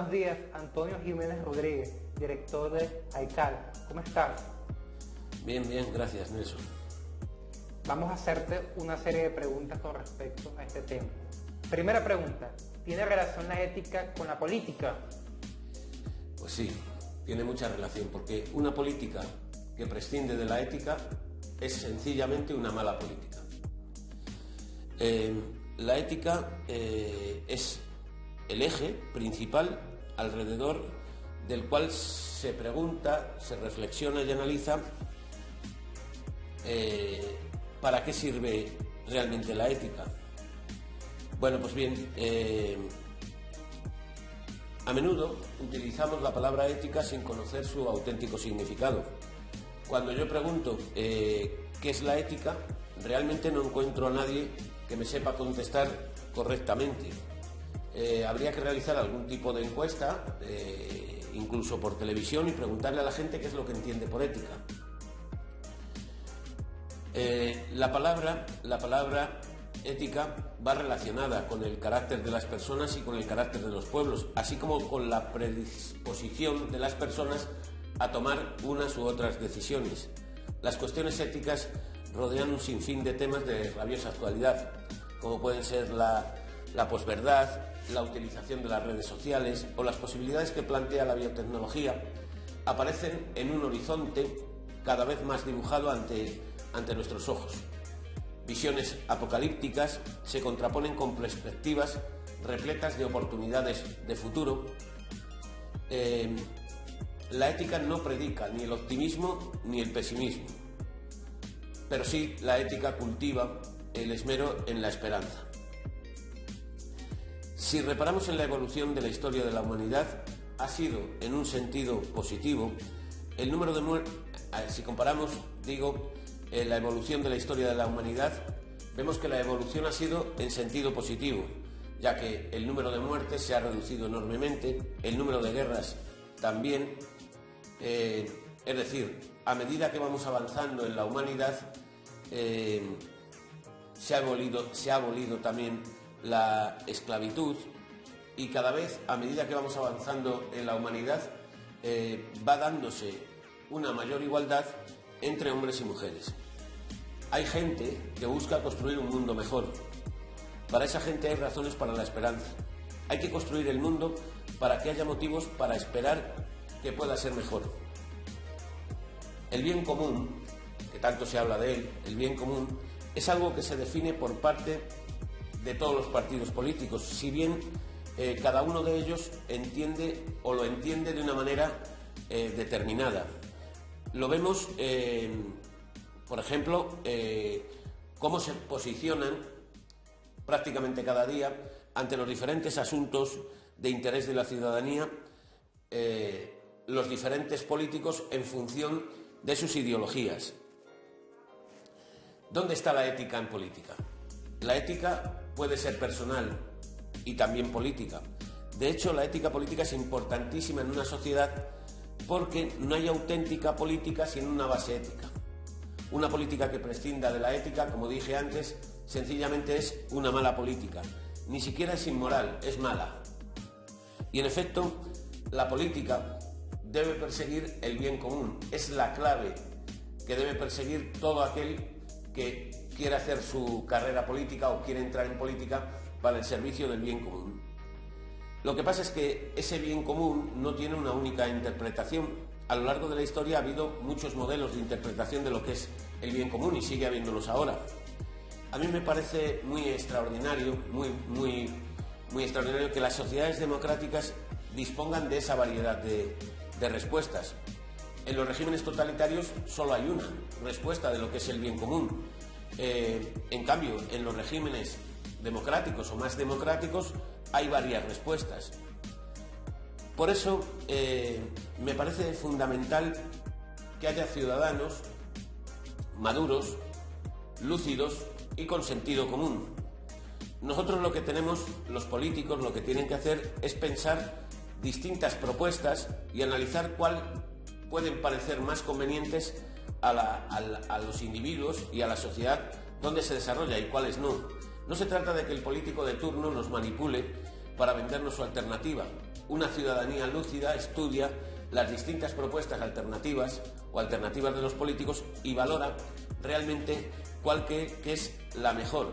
buenos días, Antonio Jiménez Rodríguez, director de AICAL. ¿Cómo estás? Bien, gracias, Nelson. Vamos a hacerte una serie de preguntas con respecto a este tema. Primera pregunta, ¿tiene relación la ética con la política? Pues sí, tiene mucha relación, porque una política que prescinde de la ética es sencillamente una mala política. La ética es el eje principal alrededor del cual se pregunta, se reflexiona y analiza ¿para qué sirve realmente la ética? Bueno, pues bien, a menudo utilizamos la palabra ética sin conocer su auténtico significado. Cuando yo pregunto ¿qué es la ética?, realmente no encuentro a nadie que me sepa contestar correctamente. Habría que realizar algún tipo de encuesta, incluso por televisión, y preguntarle a la gente qué es lo que entiende por ética. La palabra ética va relacionada con el carácter de las personas y con el carácter de los pueblos, así como con la predisposición de las personas a tomar unas u otras decisiones. Las cuestiones éticas rodean un sinfín de temas de rabiosa actualidad, como pueden ser la posverdad, la utilización de las redes sociales o las posibilidades que plantea la biotecnología. Aparecen en un horizonte cada vez más dibujado ante nuestros ojos. Visiones apocalípticas se contraponen con perspectivas repletas de oportunidades de futuro. La ética no predica ni el optimismo ni el pesimismo, pero sí la ética cultiva el esmero en la esperanza. Si reparamos en la evolución de la historia de la humanidad, ha sido en un sentido positivo. El número de muertes, si comparamos, la evolución de la historia de la humanidad, vemos que la evolución ha sido en sentido positivo, ya que el número de muertes se ha reducido enormemente, el número de guerras también. Es decir, a medida que vamos avanzando en la humanidad, se ha abolido también la esclavitud, y cada vez, a medida que vamos avanzando en la humanidad, va dándose una mayor igualdad entre hombres y mujeres. Hay gente que busca construir un mundo mejor. Para esa gente hay razones para la esperanza. Hay que construir el mundo para que haya motivos para esperar que pueda ser mejor. El bien común, que tanto se habla de él, el bien común, es algo que se define por parte de todos los partidos políticos, si bien cada uno de ellos entiende o lo entiende de una manera determinada. Lo vemos, por ejemplo, cómo se posicionan prácticamente cada día ante los diferentes asuntos de interés de la ciudadanía los diferentes políticos en función de sus ideologías. ¿Dónde está la ética en política? La ética puede ser personal y también política. De hecho, la ética política es importantísima en una sociedad porque no hay auténtica política sin una base ética. Una política que prescinda de la ética, como dije antes, sencillamente es una mala política. Ni siquiera es inmoral, es mala. Y en efecto, la política debe perseguir el bien común. Es la clave que debe perseguir todo aquel que quiere hacer su carrera política o quiere entrar en política para el servicio del bien común. Lo que pasa es que ese bien común no tiene una única interpretación. A lo largo de la historia ha habido muchos modelos de interpretación de lo que es el bien común y sigue habiéndolos ahora. A mí me parece muy extraordinario, muy extraordinario que las sociedades democráticas dispongan de esa variedad de respuestas. En los regímenes totalitarios solo hay una respuesta de lo que es el bien común. En cambio, en los regímenes democráticos o más democráticos hay varias respuestas. Por eso me parece fundamental que haya ciudadanos maduros, lúcidos y con sentido común. Nosotros lo que tenemos, los políticos, lo que tienen que hacer es pensar distintas propuestas y analizar cuál pueden parecer más convenientes a los individuos y a la sociedad donde se desarrolla y cuáles no. No se trata de que el político de turno nos manipule para vendernos su alternativa. una ciudadanía lúcida estudia las distintas propuestas alternativas o alternativas de los políticos y valora realmente cuál que es la mejor.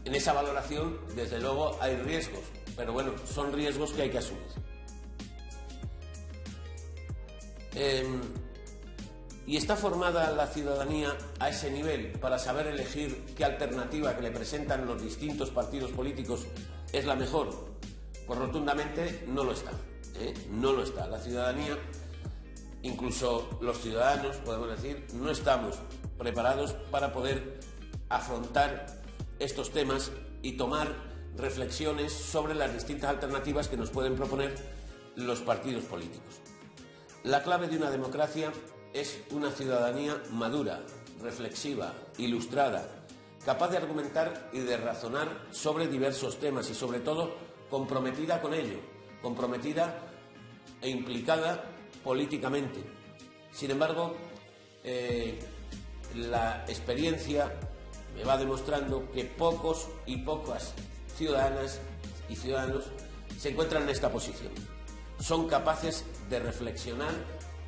En esa valoración, desde luego, hay riesgos, pero bueno, son riesgos que hay que asumir. ¿Y está formada la ciudadanía a ese nivel para saber elegir qué alternativa que le presentan los distintos partidos políticos es la mejor? Pues rotundamente no lo está. No lo está. La ciudadanía, incluso los ciudadanos, podemos decir, no estamos preparados para poder afrontar estos temas y tomar reflexiones sobre las distintas alternativas que nos pueden proponer los partidos políticos. La clave de una democracia es una ciudadanía madura, reflexiva, ilustrada, capaz de argumentar y de razonar sobre diversos temas y, sobre todo, comprometida con ello, comprometida e implicada políticamente. Sin embargo, la experiencia me va demostrando que pocos y pocas ciudadanas y ciudadanos se encuentran en esta posición. Son capaces de reflexionar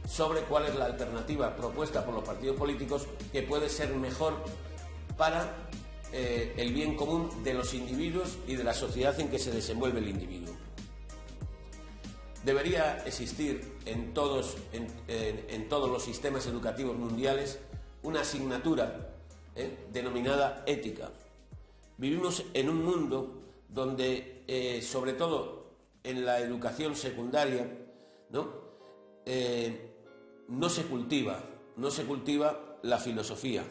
sobre cuál es la alternativa propuesta por los partidos políticos que puede ser mejor para el bien común de los individuos y de la sociedad en que se desenvuelve el individuo. Debería existir en todos los sistemas educativos mundiales una asignatura denominada ética. Vivimos en un mundo donde, sobre todo en la educación secundaria, no se cultiva la filosofía,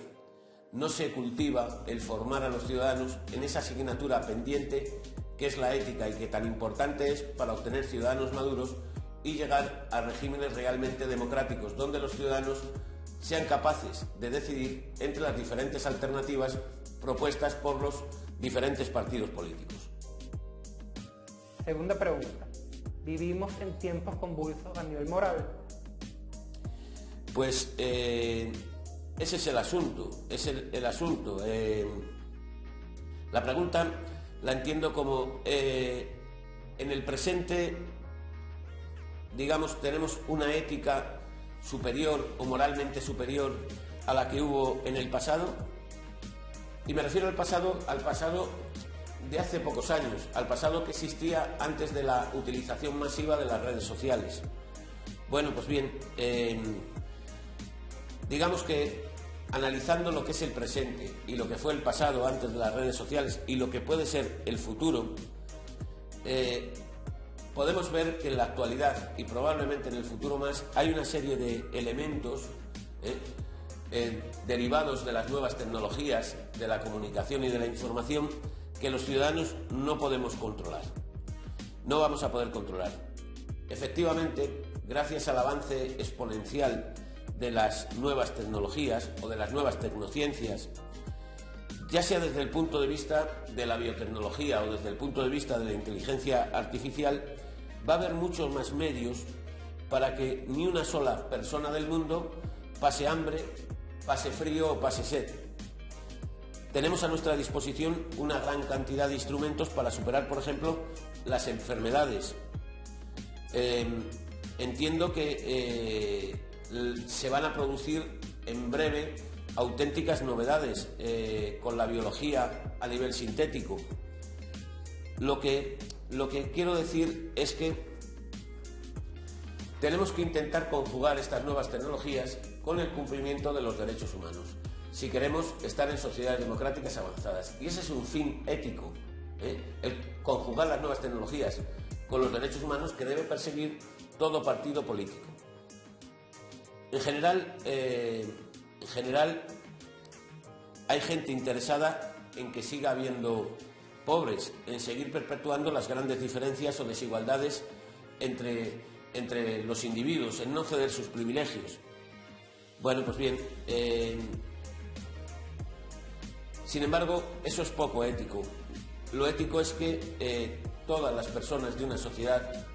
no se cultiva el formar a los ciudadanos en esa asignatura pendiente que es la ética y que tan importante es para obtener ciudadanos maduros y llegar a regímenes realmente democráticos, donde los ciudadanos sean capaces de decidir entre las diferentes alternativas propuestas por los diferentes partidos políticos. Segunda pregunta. ¿Vivimos en tiempos convulsos a nivel moral? Pues ese es el asunto, la pregunta la entiendo como en el presente, digamos, tenemos una ética superior o moralmente superior a la que hubo en el pasado. Y me refiero al pasado de hace pocos años, al pasado que existía antes de la utilización masiva de las redes sociales. Bueno, pues bien, digamos que analizando lo que es el presente y lo que fue el pasado antes de las redes sociales y lo que puede ser el futuro, podemos ver que en la actualidad y probablemente en el futuro más hay una serie de elementos derivados de las nuevas tecnologías, de la comunicación y de la información que los ciudadanos no podemos controlar, no vamos a poder controlar. Efectivamente, gracias al avance exponencial de las nuevas tecnologías o de las nuevas tecnociencias, ya sea desde el punto de vista de la biotecnología o desde el punto de vista de la inteligencia artificial, va a haber muchos más medios para que ni una sola persona del mundo pase hambre, pase frío o pase sed. Tenemos a nuestra disposición una gran cantidad de instrumentos para superar, por ejemplo, las enfermedades. Entiendo que se van a producir en breve auténticas novedades con la biología a nivel sintético. Lo que quiero decir es que tenemos que intentar conjugar estas nuevas tecnologías con el cumplimiento de los derechos humanos, si queremos estar en sociedades democráticas avanzadas. Y ese es un fin ético, el conjugar las nuevas tecnologías con los derechos humanos que debe perseguir todo partido político. En general, hay gente interesada en que siga habiendo pobres, en seguir perpetuando las grandes diferencias o desigualdades entre los individuos, en no ceder sus privilegios. Bueno, pues bien, sin embargo, eso es poco ético. Lo ético es que todas las personas de una sociedad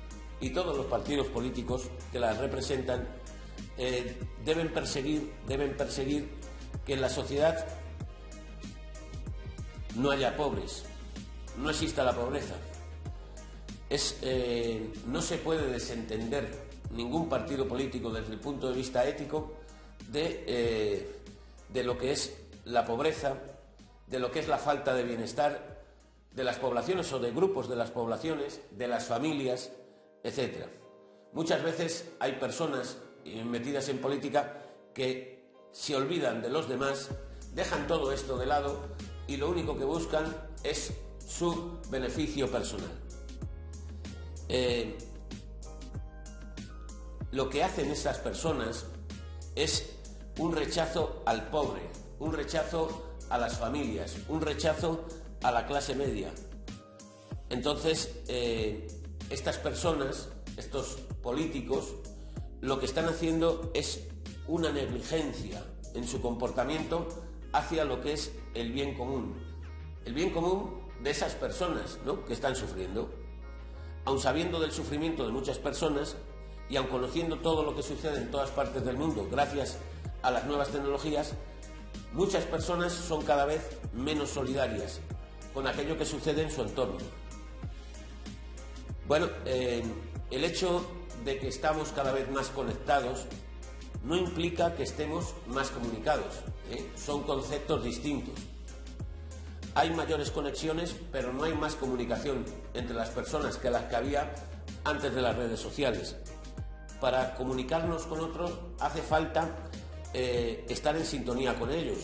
y todos los partidos políticos que las representan deben perseguir que en la sociedad no haya pobres, no exista la pobreza. no se puede desentender ningún partido político desde el punto de vista ético de lo que es la pobreza, de lo que es la falta de bienestar de las poblaciones o de grupos de las poblaciones, de las familias, etc. Muchas veces hay personas metidas en política que se olvidan de los demás, dejan todo esto de lado y lo único que buscan es su beneficio personal. Lo que hacen estas personas es un rechazo al pobre, un rechazo a las familias, un rechazo a la clase media. Entonces, estas personas, estos políticos, lo que están haciendo es una negligencia en su comportamiento hacia lo que es el bien común de esas personas, ¿no?, que están sufriendo. Aun sabiendo del sufrimiento de muchas personas y aun conociendo todo lo que sucede en todas partes del mundo gracias a las nuevas tecnologías, muchas personas son cada vez menos solidarias con aquello que sucede en su entorno. Bueno, el hecho de que estamos cada vez más conectados no implica que estemos más comunicados, son conceptos distintos. Hay mayores conexiones, pero no hay más comunicación entre las personas que las que había antes de las redes sociales. Para comunicarnos con otros hace falta estar en sintonía con ellos.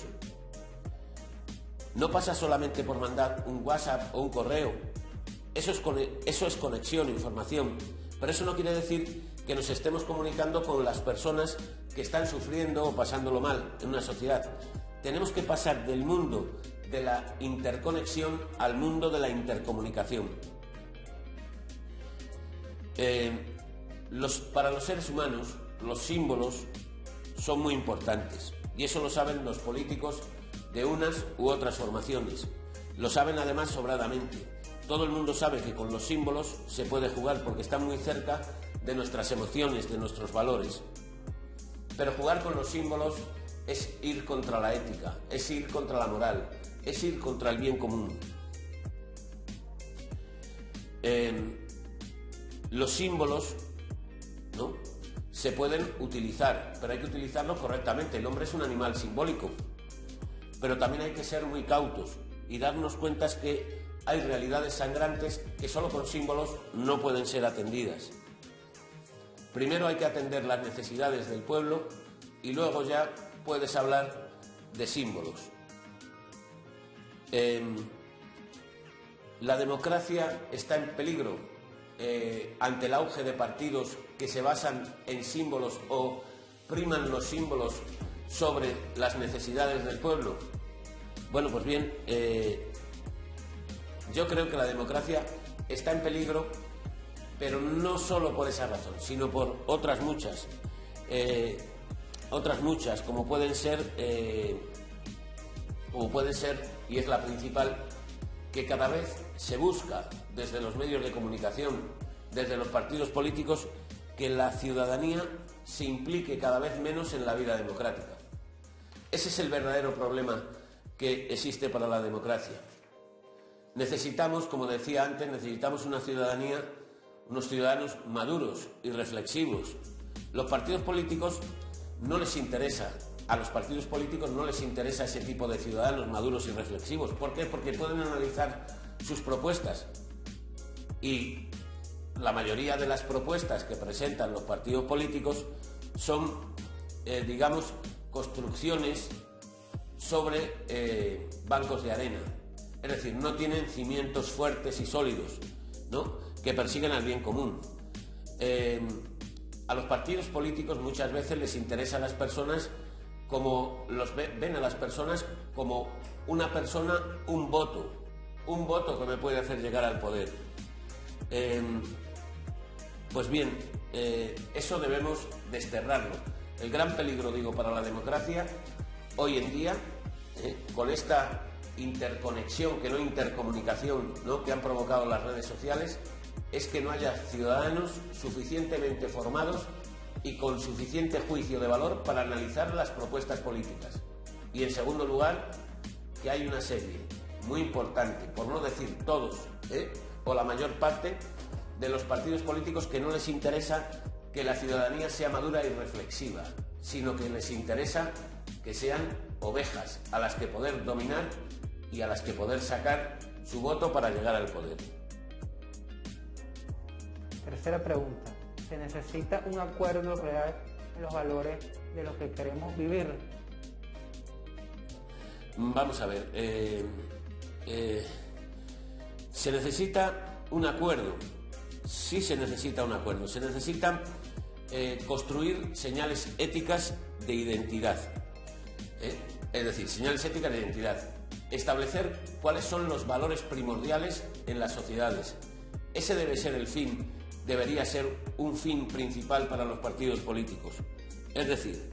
No pasa solamente por mandar un WhatsApp o un correo. Eso es conexión, información. Pero eso no quiere decir que nos estemos comunicando con las personas que están sufriendo o pasándolo mal en una sociedad. Tenemos que pasar del mundo de la interconexión al mundo de la intercomunicación. Para los seres humanos, los símbolos son muy importantes, y eso lo saben los políticos de unas u otras formaciones. Lo saben además sobradamente. Todo el mundo sabe que con los símbolos se puede jugar porque están muy cerca de nuestras emociones, de nuestros valores. Pero jugar con los símbolos es ir contra la ética, es ir contra la moral, es ir contra el bien común. Los símbolos, ¿no?, se pueden utilizar, pero hay que utilizarlos correctamente. El hombre es un animal simbólico, pero también hay que ser muy cautos y darnos cuenta que hay realidades sangrantes que solo con símbolos no pueden ser atendidas. Primero hay que atender las necesidades del pueblo y luego ya puedes hablar de símbolos. La democracia está en peligro ante el auge de partidos que se basan en símbolos o priman los símbolos sobre las necesidades del pueblo. Bueno, pues bien, yo creo que la democracia está en peligro, pero no solo por esa razón, sino por otras muchas, como pueden ser, y es la principal, que cada vez se busca desde los medios de comunicación, desde los partidos políticos, que la ciudadanía se implique cada vez menos en la vida democrática. Ese es el verdadero problema que existe para la democracia. Necesitamos, como decía antes, necesitamos una ciudadanía, unos ciudadanos maduros y reflexivos. Los partidos políticos no les interesa, a los partidos políticos no les interesa ese tipo de ciudadanos maduros y reflexivos. ¿Por qué? Porque pueden analizar sus propuestas y la mayoría de las propuestas que presentan los partidos políticos son, construcciones sobre bancos de arena. Es decir, no tienen cimientos fuertes y sólidos, ¿no?, que persiguen al bien común. A los partidos políticos muchas veces les interesa a las personas ven a las personas como una persona, un voto que me puede hacer llegar al poder. Pues bien, eso debemos desterrarlo. El gran peligro, para la democracia hoy en día, con esta interconexión, que no intercomunicación, ¿no?, que han provocado las redes sociales, es que no haya ciudadanos suficientemente formados y con suficiente juicio de valor para analizar las propuestas políticas. Y en segundo lugar, que hay una serie muy importante, por no decir todos, o la mayor parte, de los partidos políticos que no les interesa que la ciudadanía sea madura y reflexiva, sino que les interesa que sean ovejas a las que poder dominar y a las que poder sacar su voto para llegar al poder. Tercera pregunta. ¿Se necesita un acuerdo real en los valores de los que queremos vivir? Vamos a ver. ¿Se necesita un acuerdo? Sí, se necesita un acuerdo. Se necesitan construir señales éticas de identidad. Es decir, señales éticas de identidad. Establecer cuáles son los valores primordiales en las sociedades. Ese debe ser el fin, debería ser un fin principal para los partidos políticos. Es decir,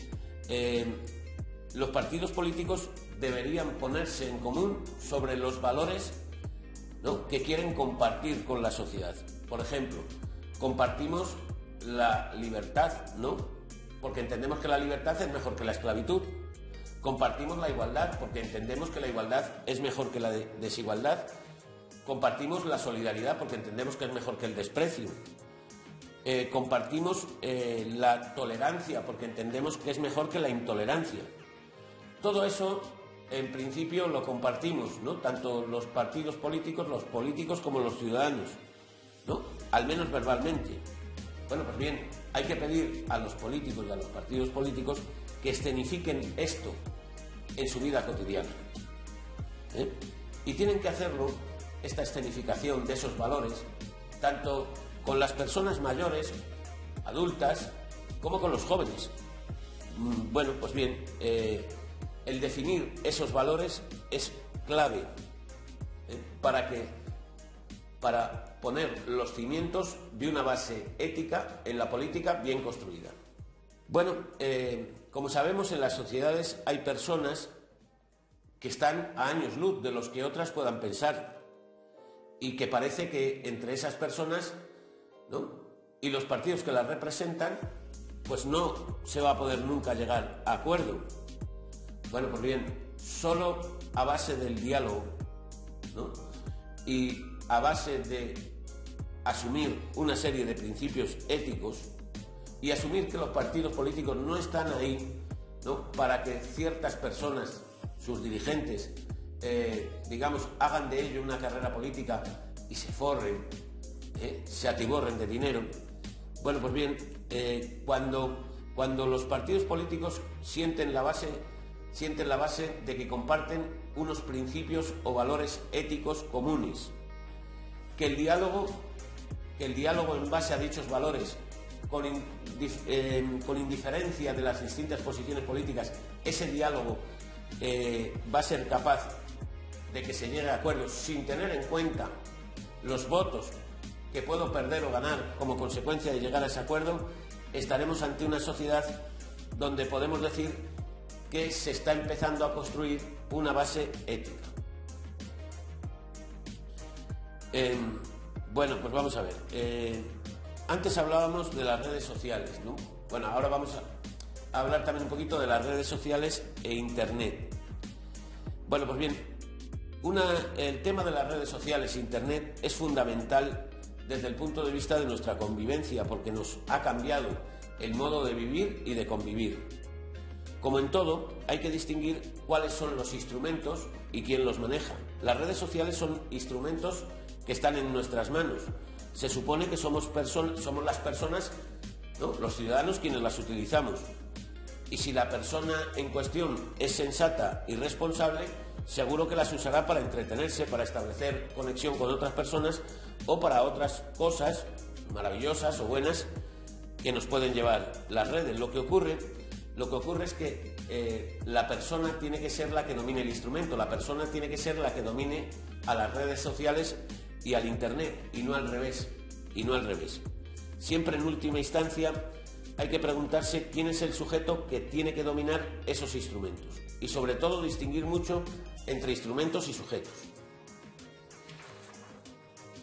los partidos políticos deberían ponerse en común sobre los valores, ¿no?, que quieren compartir con la sociedad. Por ejemplo, compartimos la libertad, ¿no?, porque entendemos que la libertad es mejor que la esclavitud. Compartimos la igualdad porque entendemos que la igualdad es mejor que la desigualdad. Compartimos la solidaridad porque entendemos que es mejor que el desprecio. Compartimos la tolerancia porque entendemos que es mejor que la intolerancia. Todo eso, en principio, lo compartimos, ¿no?, tanto los partidos políticos, los políticos como los ciudadanos, ¿no?, al menos verbalmente. Bueno, pues bien, hay que pedir a los políticos y a los partidos políticos que escenifiquen esto en su vida cotidiana. Y tienen que hacerlo, esta escenificación de esos valores, tanto con las personas mayores, adultas, como con los jóvenes. Bueno, pues bien, el definir esos valores es clave para poner los cimientos de una base ética en la política bien construida. Bueno, como sabemos, en las sociedades hay personas que están a años luz de los que otras puedan pensar y que parece que entre esas personas, ¿no?, y los partidos que las representan, pues no se va a poder nunca llegar a acuerdo. Bueno, pues bien, solo a base del diálogo, ¿no?, y a base de asumir una serie de principios éticos y asumir que los partidos políticos no están ahí, ¿no?, para que ciertas personas, sus dirigentes, digamos, hagan de ello una carrera política y se forren, se atiborren de dinero. Bueno, pues bien, cuando los partidos políticos sienten la base de que comparten unos principios o valores éticos comunes, que el diálogo en base a dichos valores, con indiferencia de las distintas posiciones políticas, ese diálogo va a ser capaz de que se llegue a acuerdos sin tener en cuenta los votos que puedo perder o ganar como consecuencia de llegar a ese acuerdo, estaremos ante una sociedad donde podemos decir que se está empezando a construir una base ética. Bueno, pues vamos a ver. Antes hablábamos de las redes sociales, ¿no? Bueno, ahora vamos a hablar también un poquito de las redes sociales e Internet. Bueno, pues bien, el tema de las redes sociales e Internet es fundamental desde el punto de vista de nuestra convivencia, porque nos ha cambiado el modo de vivir y de convivir. Como en todo, hay que distinguir cuáles son los instrumentos y quién los maneja. Las redes sociales son instrumentos que están en nuestras manos. Se supone que somos las personas, ¿no?, los ciudadanos, quienes las utilizamos. Y si la persona en cuestión es sensata y responsable, seguro que las usará para entretenerse, para establecer conexión con otras personas o para otras cosas maravillosas o buenas que nos pueden llevar las redes. Lo que ocurre es que la persona tiene que ser la que domine el instrumento, la persona tiene que ser la que domine a las redes sociales y al Internet, y no al revés. Siempre, en última instancia, hay que preguntarse quién es el sujeto que tiene que dominar esos instrumentos y, sobre todo, distinguir mucho entre instrumentos y sujetos.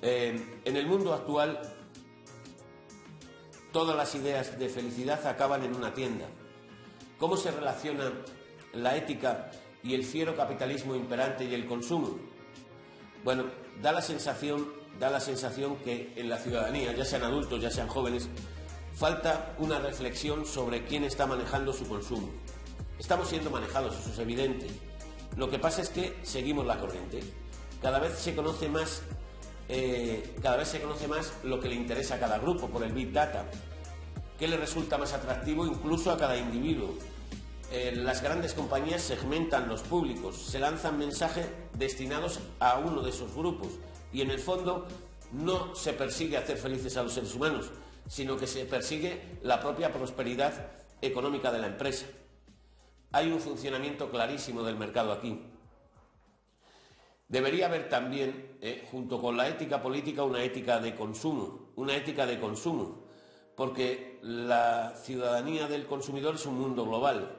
En el mundo actual, todas las ideas de felicidad acaban en una tienda. ¿Cómo se relaciona la ética y el fiero capitalismo imperante y el consumo? Bueno, da la sensación da la sensación que en la ciudadanía, ya sean adultos, ya sean jóvenes, falta una reflexión sobre quién está manejando su consumo. Estamos siendo manejados, eso es evidente. Lo que pasa es que seguimos la corriente. Cada vez se conoce más lo que le interesa a cada grupo por el Big Data, qué le resulta más atractivo incluso a cada individuo. Las grandes compañías segmentan los públicos, se lanzan mensajes destinados a uno de esos grupos y en el fondo no se persigue hacer felices a los seres humanos, sino que se persigue la propia prosperidad económica de la empresa. Hay un funcionamiento clarísimo del mercado aquí. Debería haber también, junto con la ética política, una ética de consumo, porque la ciudadanía del consumidor es un mundo global.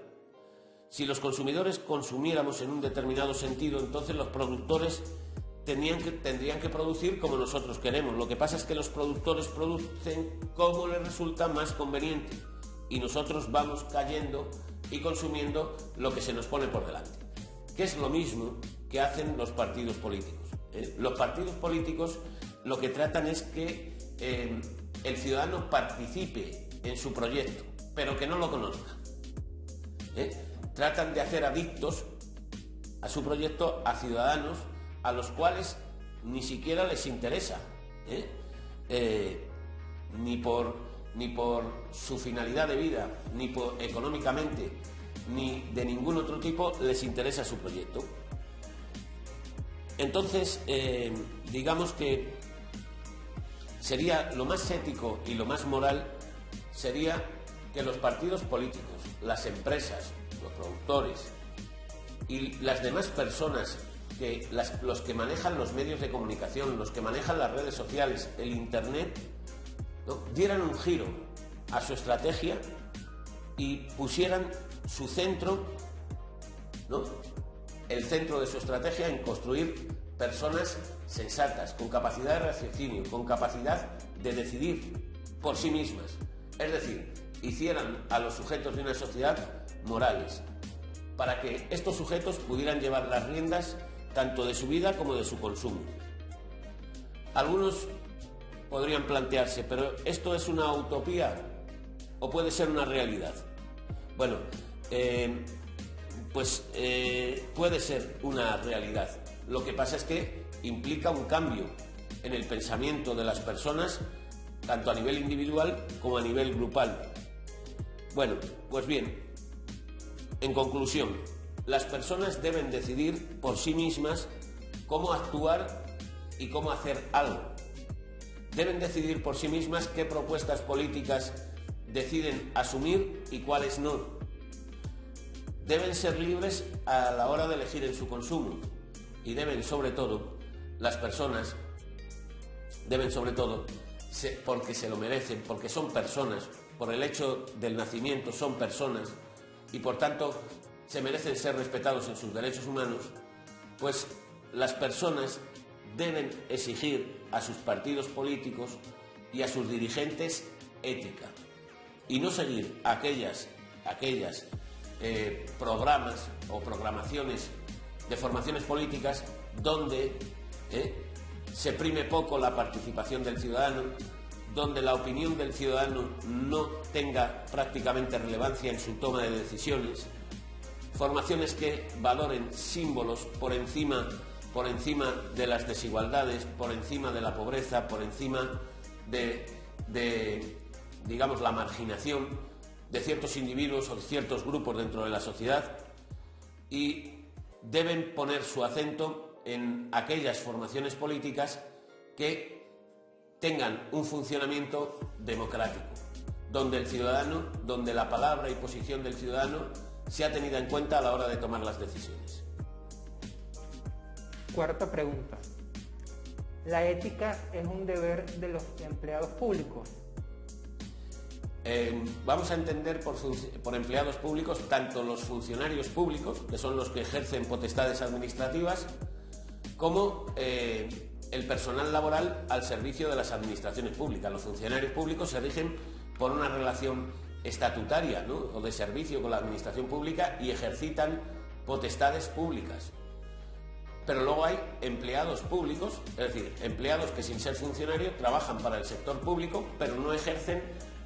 Si los consumidores consumiéramos en un determinado sentido, entonces los productores tendrían que producir como nosotros queremos. Lo que pasa es que los productores producen como les resulta más conveniente y nosotros vamos cayendo y consumiendo lo que se nos pone por delante, que es lo mismo que hacen los partidos políticos. Los partidos políticos lo que tratan es que el ciudadano participe en su proyecto, pero que no lo conozca. Tratan de hacer adictos a su proyecto a ciudadanos a los cuales ni siquiera les interesa, ni por su finalidad de vida, ni económicamente, ni de ningún otro tipo les interesa su proyecto. Entonces, digamos que sería lo más ético y lo más moral sería que los partidos políticos, las empresas, los productores y las demás personas, los que manejan los medios de comunicación, los que manejan las redes sociales, el Internet, ¿no?, dieran un giro a su estrategia y pusieran su centro, ¿no?, el centro de su estrategia en construir personas sensatas, con capacidad de raciocinio, con capacidad de decidir por sí mismas. Es decir, hicieran a los sujetos de una sociedad morales, para que estos sujetos pudieran llevar las riendas tanto de su vida como de su consumo. Algunos podrían plantearse, ¿pero esto es una utopía o puede ser una realidad? Bueno, puede ser una realidad. Lo que pasa es que implica un cambio en el pensamiento de las personas, tanto a nivel individual como a nivel grupal. Bueno, pues bien, en conclusión, las personas deben decidir por sí mismas cómo actuar y cómo hacer algo. Deben decidir por sí mismas qué propuestas políticas deciden asumir y cuáles no. Deben ser libres a la hora de elegir en su consumo y deben, sobre todo, las personas deben, sobre todo, porque se lo merecen, porque son personas, por el hecho del nacimiento son personas y por tanto se merecen ser respetados en sus derechos humanos, pues las personas deben exigir a sus partidos políticos y a sus dirigentes ética y no seguir aquellas programas o programaciones de formaciones políticas donde se prime poco la participación del ciudadano, donde la opinión del ciudadano no tenga prácticamente relevancia en su toma de decisiones, formaciones que valoren símbolos por encima de las desigualdades, por encima de la pobreza, por encima de digamos, la marginación de ciertos individuos o de ciertos grupos dentro de la sociedad, y deben poner su acento en aquellas formaciones políticas que tengan un funcionamiento democrático, donde el ciudadano, donde la palabra y posición del ciudadano sea tenida en cuenta a la hora de tomar las decisiones. Cuarta pregunta. ¿La ética es un deber de los empleados públicos? Vamos a entender por empleados públicos tanto los funcionarios públicos, que son los que ejercen potestades administrativas, como el personal laboral al servicio de las administraciones públicas. Los funcionarios públicos se rigen por una relación estatutaria, ¿no?, o de servicio con la administración pública y ejercitan potestades públicas. Pero luego hay empleados públicos, es decir, empleados que sin ser funcionarios trabajan para el sector público, pero no ejercen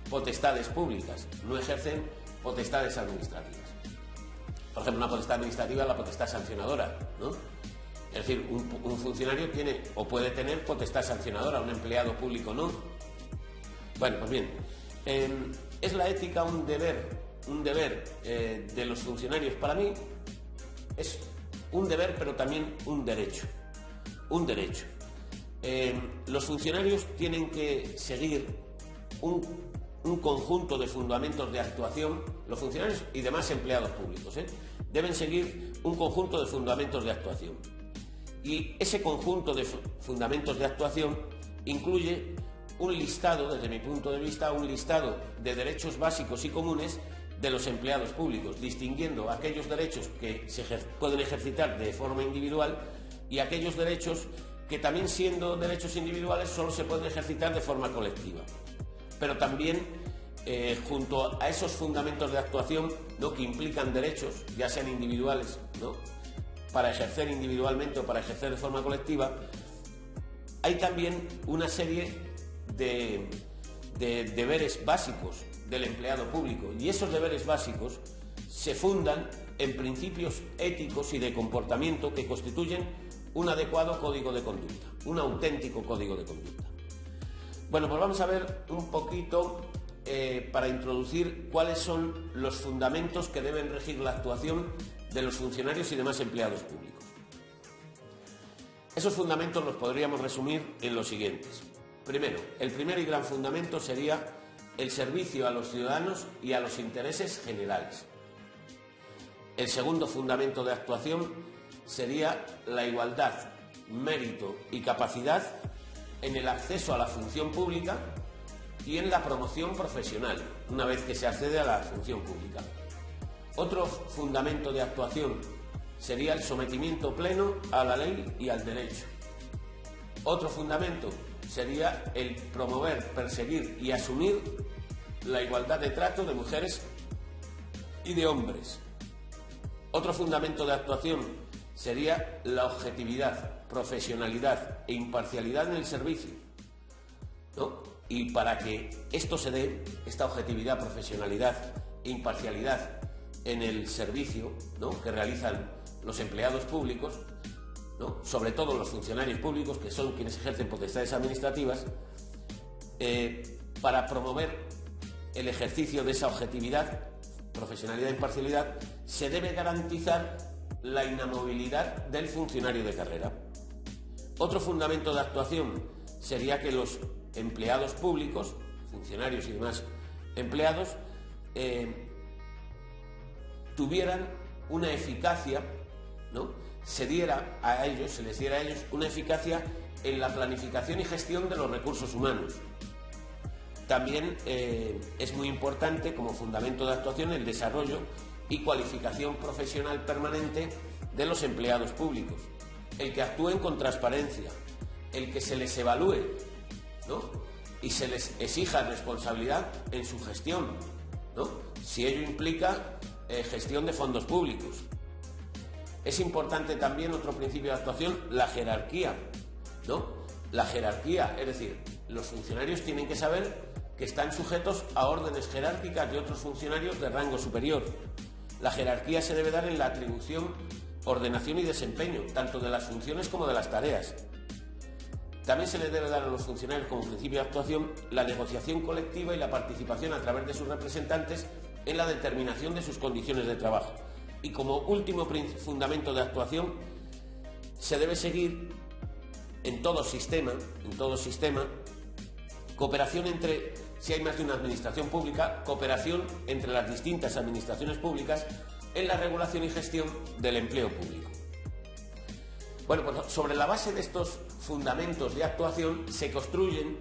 potestades públicas, no ejercen potestades administrativas. Por ejemplo, una potestad administrativa es la potestad sancionadora, ¿no? Es decir, un funcionario tiene o puede tener potestad sancionadora, un empleado público no. Bueno, pues bien, ¿es la ética un deber de los funcionarios? Para mí es un deber, pero también un derecho. Un derecho. Los funcionarios tienen que seguir un conjunto de fundamentos de actuación, los funcionarios y demás empleados públicos, deben seguir un conjunto de fundamentos de actuación. Y ese conjunto de fundamentos de actuación incluye un listado, desde mi punto de vista, un listado de derechos básicos y comunes de los empleados públicos, distinguiendo aquellos derechos que se pueden ejercitar de forma individual y aquellos derechos que, también siendo derechos individuales, solo se pueden ejercitar de forma colectiva. Pero también, junto a esos fundamentos de actuación, ¿no?, que implican derechos, ya sean individuales, ¿no?, para ejercer individualmente o para ejercer de forma colectiva, hay también una serie de deberes básicos del empleado público, y esos deberes básicos se fundan en principios éticos y de comportamiento que constituyen un adecuado código de conducta, un auténtico código de conducta. Bueno, pues vamos a ver un poquito, para introducir, cuáles son los fundamentos que deben regir la actuación de los funcionarios y demás empleados públicos. Esos fundamentos los podríamos resumir en los siguientes. Primero, el primer y gran fundamento sería el servicio a los ciudadanos y a los intereses generales. El segundo fundamento de actuación sería la igualdad, mérito y capacidad en el acceso a la función pública y en la promoción profesional, una vez que se accede a la función pública. Otro fundamento de actuación sería el sometimiento pleno a la ley y al derecho. Otro fundamento sería el promover, perseguir y asumir la igualdad de trato de mujeres y de hombres. Otro fundamento de actuación sería la objetividad, profesionalidad e imparcialidad en el servicio, ¿no? Y para que esto se dé, esta objetividad, profesionalidad e imparcialidad en el servicio, ¿no?, que realizan los empleados públicos, ¿no?, sobre todo los funcionarios públicos, que son quienes ejercen potestades administrativas, para promover el ejercicio de esa objetividad, profesionalidad e imparcialidad, se debe garantizar la inamovilidad del funcionario de carrera. Otro fundamento de actuación sería que los empleados públicos, funcionarios y demás empleados, tuvieran una eficacia, ¿no?, se les diera a ellos una eficacia en la planificación y gestión de los recursos humanos. También es muy importante, como fundamento de actuación, el desarrollo y cualificación profesional permanente de los empleados públicos, el que actúen con transparencia, el que se les evalúe, ¿no?, y se les exija responsabilidad en su gestión, ¿no?, si ello implica gestión de fondos públicos. Es importante también, otro principio de actuación, la jerarquía, ¿no? La jerarquía, es decir, los funcionarios tienen que saber que están sujetos a órdenes jerárquicas de otros funcionarios de rango superior. La jerarquía se debe dar en la atribución, ordenación y desempeño, tanto de las funciones como de las tareas. También se les debe dar a los funcionarios, como principio de actuación, la negociación colectiva y la participación a través de sus representantes en la determinación de sus condiciones de trabajo. Y como último fundamento de actuación, se debe seguir en todo sistema, cooperación entre, si hay más de una administración pública, cooperación entre las distintas administraciones públicas en la regulación y gestión del empleo público. Bueno, pues sobre la base de estos fundamentos de actuación se construyen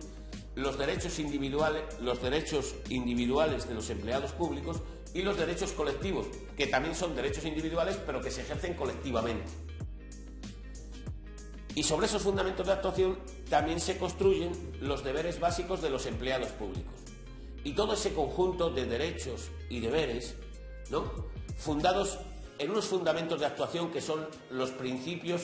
los derechos individuales de los empleados públicos y los derechos colectivos, que también son derechos individuales, pero que se ejercen colectivamente. Y sobre esos fundamentos de actuación también se construyen los deberes básicos de los empleados públicos. Y todo ese conjunto de derechos y deberes, ¿no?, fundados en unos fundamentos de actuación que son los principios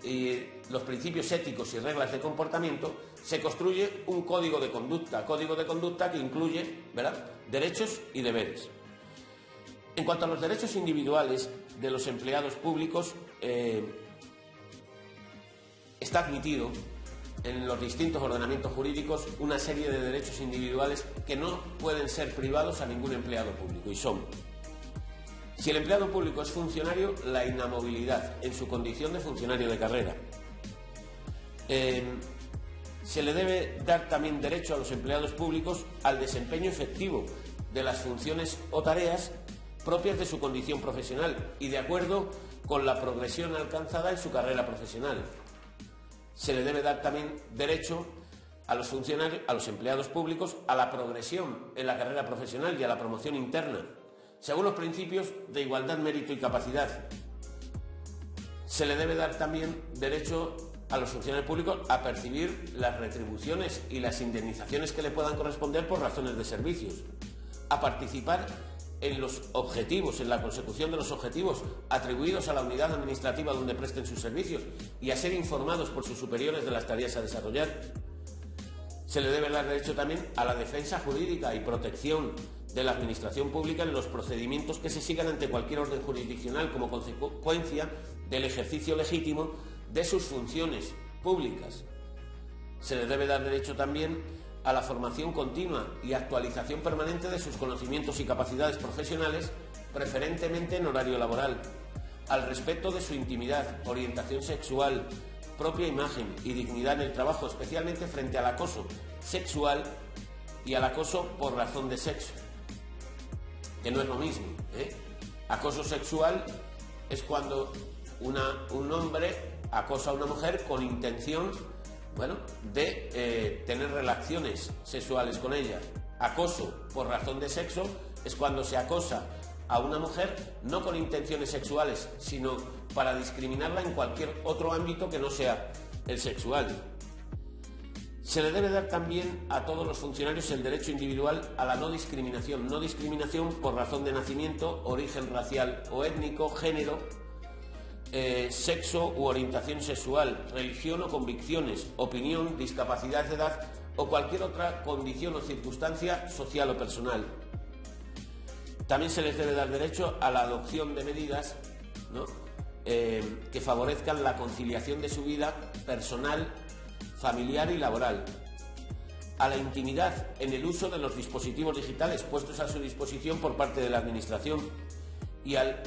y los principios éticos y reglas de comportamiento, se construye un código de conducta que incluye, ¿verdad?, derechos y deberes. En cuanto a los derechos individuales de los empleados públicos, está admitido en los distintos ordenamientos jurídicos una serie de derechos individuales que no pueden ser privados a ningún empleado público, y son: si el empleado público es funcionario, la inamovilidad en su condición de funcionario de carrera. Se le debe dar también derecho a los empleados públicos al desempeño efectivo de las funciones o tareas propias de su condición profesional y de acuerdo con la progresión alcanzada en su carrera profesional. Se le debe dar también derecho a los funcionarios, a los empleados públicos, a la progresión en la carrera profesional y a la promoción interna, según los principios de igualdad, mérito y capacidad. Se le debe dar también derecho a los funcionarios públicos a percibir las retribuciones y las indemnizaciones que le puedan corresponder por razones de servicios, a participar en los objetivos, en la consecución de los objetivos atribuidos a la unidad administrativa donde presten sus servicios y a ser informados por sus superiores de las tareas a desarrollar. Se le debe dar derecho también a la defensa jurídica y protección de la administración pública en los procedimientos que se sigan ante cualquier orden jurisdiccional como consecuencia del ejercicio legítimo de sus funciones públicas. Se le debe dar derecho también a la formación continua y actualización permanente de sus conocimientos y capacidades profesionales, preferentemente en horario laboral, al respeto de su intimidad, orientación sexual, propia imagen y dignidad en el trabajo, especialmente frente al acoso sexual y al acoso por razón de sexo, que no es lo mismo, ¿eh? Acoso sexual es cuando un hombre acosa a una mujer con intención, de tener relaciones sexuales con ella. Acoso por razón de sexo es cuando se acosa a una mujer no con intenciones sexuales, sino para discriminarla en cualquier otro ámbito que no sea el sexual. Se le debe dar también a todos los funcionarios el derecho individual a la no discriminación por razón de nacimiento, origen racial o étnico, género, sexo u orientación sexual, religión o convicciones, opinión, discapacidad de edad o cualquier otra condición o circunstancia social o personal. También se les debe dar derecho a la adopción de medidas, que favorezcan la conciliación de su vida personal, familiar y laboral, a la intimidad en el uso de los dispositivos digitales puestos a su disposición por parte de la Administración y a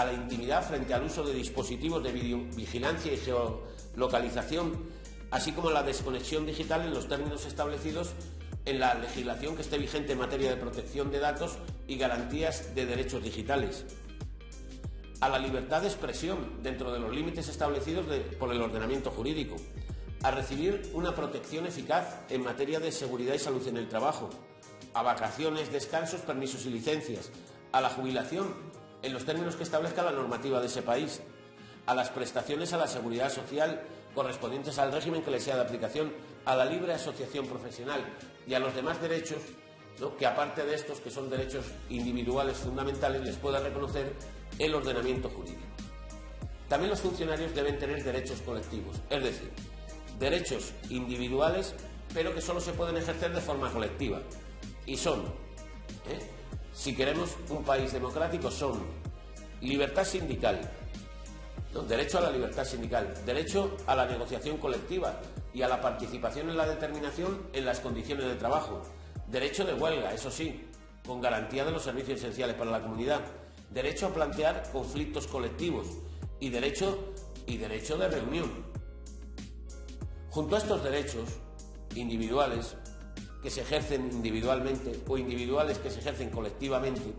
la intimidad frente al uso de dispositivos de videovigilancia y geolocalización, así como la desconexión digital en los términos establecidos en la legislación que esté vigente en materia de protección de datos y garantías de derechos digitales, a la libertad de expresión dentro de los límites establecidos por el ordenamiento jurídico, a recibir una protección eficaz en materia de seguridad y salud en el trabajo, a vacaciones, descansos, permisos y licencias, a la jubilación en los términos que establezca la normativa de ese país, a las prestaciones a la seguridad social correspondientes al régimen que le sea de aplicación, a la libre asociación profesional y a los demás derechos, que aparte de estos, que son derechos individuales fundamentales, les pueda reconocer el ordenamiento jurídico. También los funcionarios deben tener derechos colectivos, es decir, derechos individuales, pero que solo se pueden ejercer de forma colectiva. Y son, si queremos un país democrático, son libertad sindical, derecho a la libertad sindical, derecho a la negociación colectiva y a la participación en la determinación en las condiciones de trabajo, derecho de huelga, eso sí, con garantía de los servicios esenciales para la comunidad, derecho a plantear conflictos colectivos y derecho de reunión. Junto a estos derechos individuales que se ejercen individualmente o individuales que se ejercen colectivamente,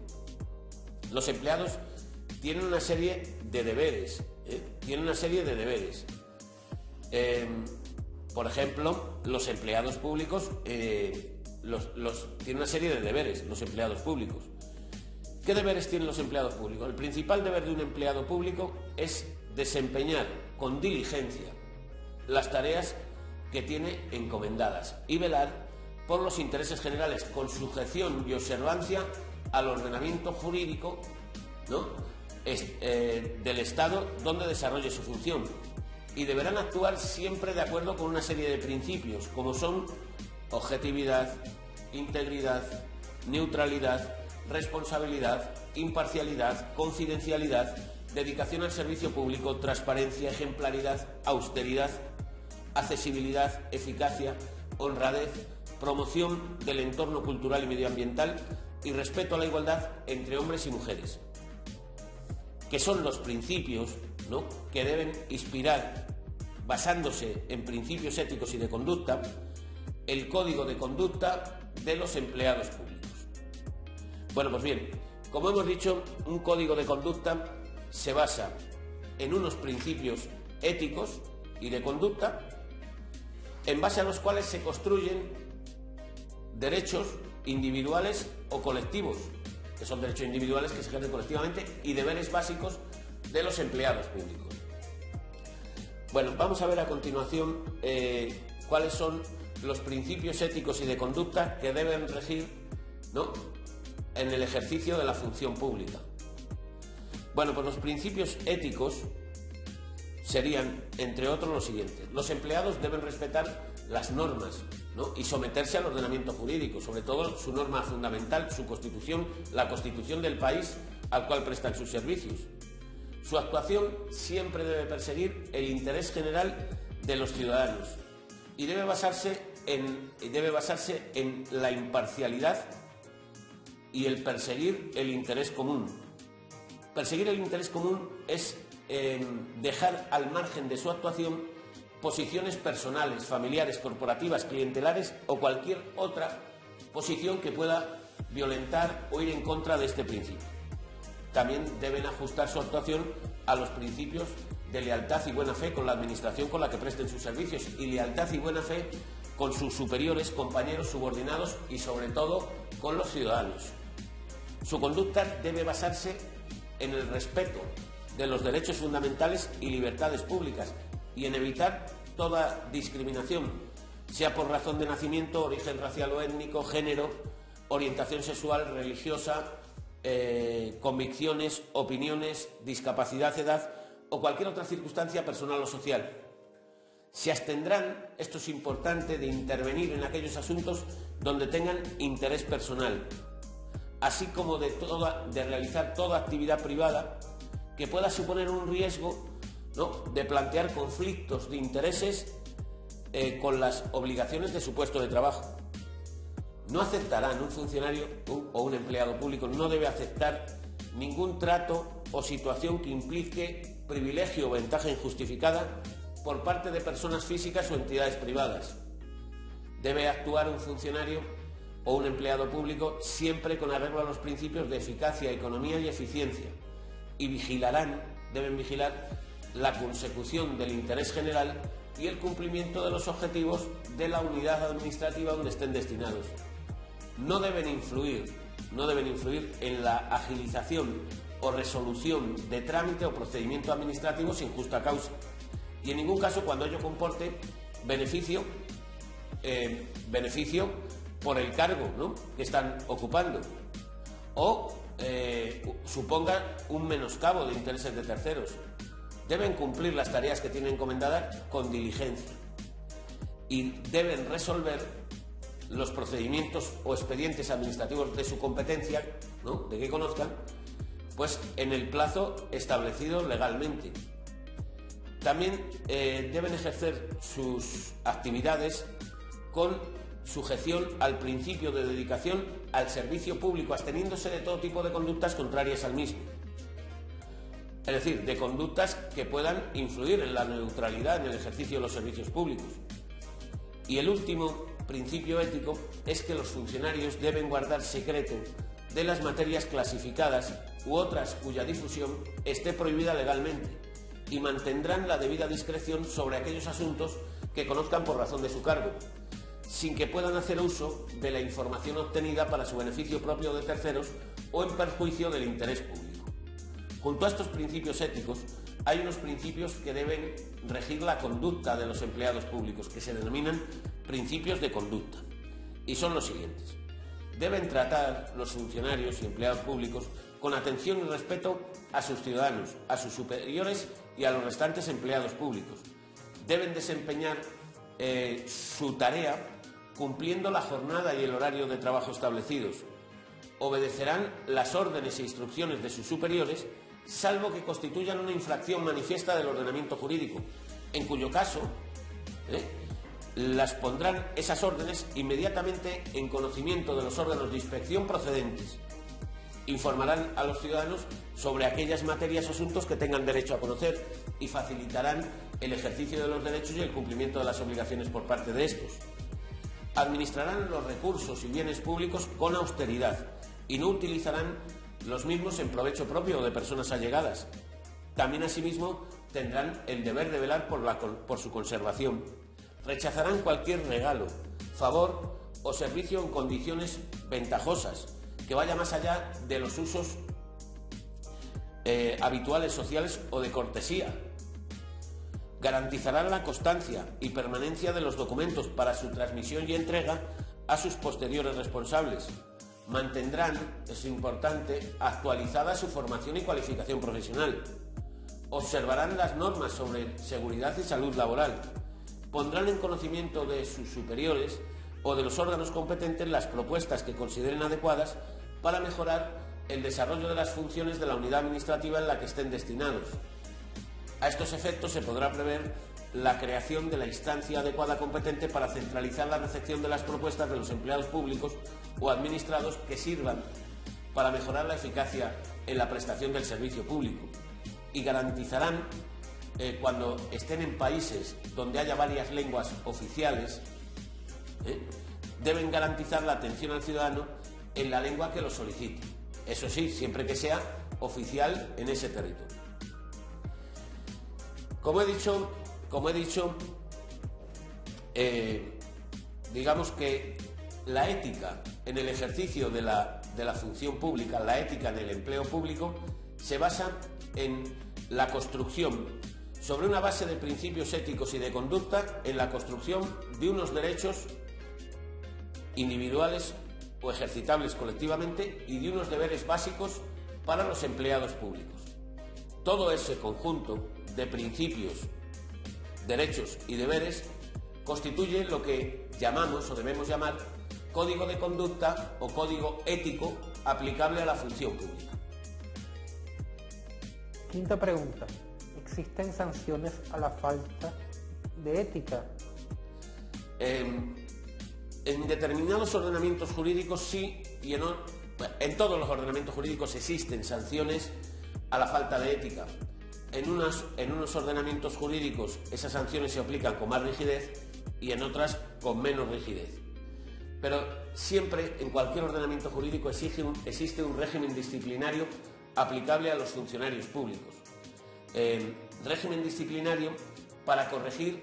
los empleados tienen una serie de deberes. Por ejemplo, los empleados públicos tienen una serie de deberes, los empleados públicos. ¿Qué deberes tienen los empleados públicos? El principal deber de un empleado público es desempeñar con diligencia las tareas que tiene encomendadas y velar por los intereses generales con sujeción y observancia al ordenamiento jurídico del Estado donde desarrolle su función, y deberán actuar siempre de acuerdo con una serie de principios, como son objetividad, integridad, neutralidad, responsabilidad, imparcialidad, confidencialidad, dedicación al servicio público, transparencia, ejemplaridad, austeridad, accesibilidad, eficacia, honradez, promoción del entorno cultural y medioambiental y respeto a la igualdad entre hombres y mujeres, que son los principios, ¿no?, que deben inspirar, basándose en principios éticos y de conducta, el código de conducta de los empleados públicos. Bueno, pues bien, como hemos dicho, un código de conducta se basa en unos principios éticos y de conducta en base a los cuales se construyen derechos individuales o colectivos, que son derechos individuales que se ejercen colectivamente, y deberes básicos de los empleados públicos. Bueno, vamos a ver a continuación cuáles son los principios éticos y de conducta que deben regir, ¿no?, en el ejercicio de la función pública. Bueno, pues los principios éticos serían, entre otros, los siguientes. Los empleados deben respetar las normas, ¿no?, y someterse al ordenamiento jurídico, sobre todo su norma fundamental, su Constitución, la Constitución del país al cual prestan sus servicios. Su actuación siempre debe perseguir el interés general de los ciudadanos y debe basarse en la imparcialidad y el perseguir el interés común. Perseguir el interés común es dejar al margen de su actuación posiciones personales, familiares, corporativas, clientelares o cualquier otra posición que pueda violentar o ir en contra de este principio. También deben ajustar su actuación a los principios de lealtad y buena fe con la administración con la que presten sus servicios y lealtad y buena fe con sus superiores, compañeros, subordinados y sobre todo con los ciudadanos. Su conducta debe basarse en el respeto de los derechos fundamentales y libertades públicas y en evitar toda discriminación, sea por razón de nacimiento, origen racial o étnico, género, orientación sexual, religiosa, convicciones, opiniones, discapacidad, edad o cualquier otra circunstancia personal o social. Se abstendrán, esto es importante, de intervenir en aquellos asuntos donde tengan interés personal, así como de realizar toda actividad privada que pueda suponer un riesgo, ¿no?, de plantear conflictos de intereses con las obligaciones de su puesto de trabajo. No aceptarán un funcionario o un empleado público, no debe aceptar ningún trato o situación que implique privilegio o ventaja injustificada por parte de personas físicas o entidades privadas. Debe actuar un funcionario o un empleado público siempre con arreglo a los principios de eficacia, economía y eficiencia, y deben vigilar la consecución del interés general y el cumplimiento de los objetivos de la unidad administrativa donde estén destinados. No deben influir en la agilización o resolución de trámite o procedimiento administrativo sin justa causa y en ningún caso cuando ello comporte beneficio por el cargo, ¿no?, que están ocupando o suponga un menoscabo de intereses de terceros. Deben cumplir las tareas que tienen encomendadas con diligencia y deben resolver los procedimientos o expedientes administrativos de su competencia, ¿no?, de que conozcan, pues en el plazo establecido legalmente. También deben ejercer sus actividades con sujeción al principio de dedicación al servicio público, absteniéndose de todo tipo de conductas contrarias al mismo. Es decir, de conductas que puedan influir en la neutralidad en el ejercicio de los servicios públicos. Y el último principio ético es que los funcionarios deben guardar secreto de las materias clasificadas u otras cuya difusión esté prohibida legalmente y mantendrán la debida discreción sobre aquellos asuntos que conozcan por razón de su cargo, sin que puedan hacer uso de la información obtenida para su beneficio propio o de terceros o en perjuicio del interés público. Junto a estos principios éticos, hay unos principios que deben regir la conducta de los empleados públicos, que se denominan principios de conducta, y son los siguientes. Deben tratar los funcionarios y empleados públicos con atención y respeto a sus ciudadanos, a sus superiores y a los restantes empleados públicos, deben desempeñar su tarea cumpliendo la jornada y el horario de trabajo establecidos. Obedecerán las órdenes e instrucciones de sus superiores, salvo que constituyan una infracción manifiesta del ordenamiento jurídico, en cuyo caso las pondrán esas órdenes inmediatamente en conocimiento de los órganos de inspección procedentes. Informarán a los ciudadanos sobre aquellas materias o asuntos que tengan derecho a conocer y facilitarán el ejercicio de los derechos y el cumplimiento de las obligaciones por parte de estos. Administrarán los recursos y bienes públicos con austeridad y no utilizarán los mismos en provecho propio o de personas allegadas. También, asimismo, tendrán el deber de velar por su conservación. Rechazarán cualquier regalo, favor o servicio en condiciones ventajosas, que vaya más allá de los usos habituales sociales o de cortesía. Garantizarán la constancia y permanencia de los documentos para su transmisión y entrega a sus posteriores responsables. Mantendrán, es importante, actualizada su formación y cualificación profesional. Observarán las normas sobre seguridad y salud laboral. Pondrán en conocimiento de sus superiores o de los órganos competentes las propuestas que consideren adecuadas para mejorar el desarrollo de las funciones de la unidad administrativa en la que estén destinados. A estos efectos se podrá prever la creación de la instancia adecuada competente para centralizar la recepción de las propuestas de los empleados públicos o administrados que sirvan para mejorar la eficacia en la prestación del servicio público, y garantizarán, cuando estén en países donde haya varias lenguas oficiales, deben garantizar la atención al ciudadano en la lengua que lo solicite. Eso sí, siempre que sea oficial en ese territorio. Como he dicho, digamos que la ética en el ejercicio de la función pública, la ética en el empleo público, se basa en la construcción, sobre una base de principios éticos y de conducta, en la construcción de unos derechos individuales o ejercitables colectivamente y de unos deberes básicos para los empleados públicos. Todo ese conjunto de principios, derechos y deberes constituye lo que llamamos o debemos llamar código de conducta o código ético aplicable a la función pública. Quinta pregunta. ¿Existen sanciones a la falta de ética? En determinados ordenamientos jurídicos sí, y en todos los ordenamientos jurídicos existen sanciones a la falta de ética. En unos ordenamientos jurídicos esas sanciones se aplican con más rigidez y en otras con menos rigidez. Pero siempre, en cualquier ordenamiento jurídico, existe un régimen disciplinario aplicable a los funcionarios públicos. Régimen disciplinario para corregir,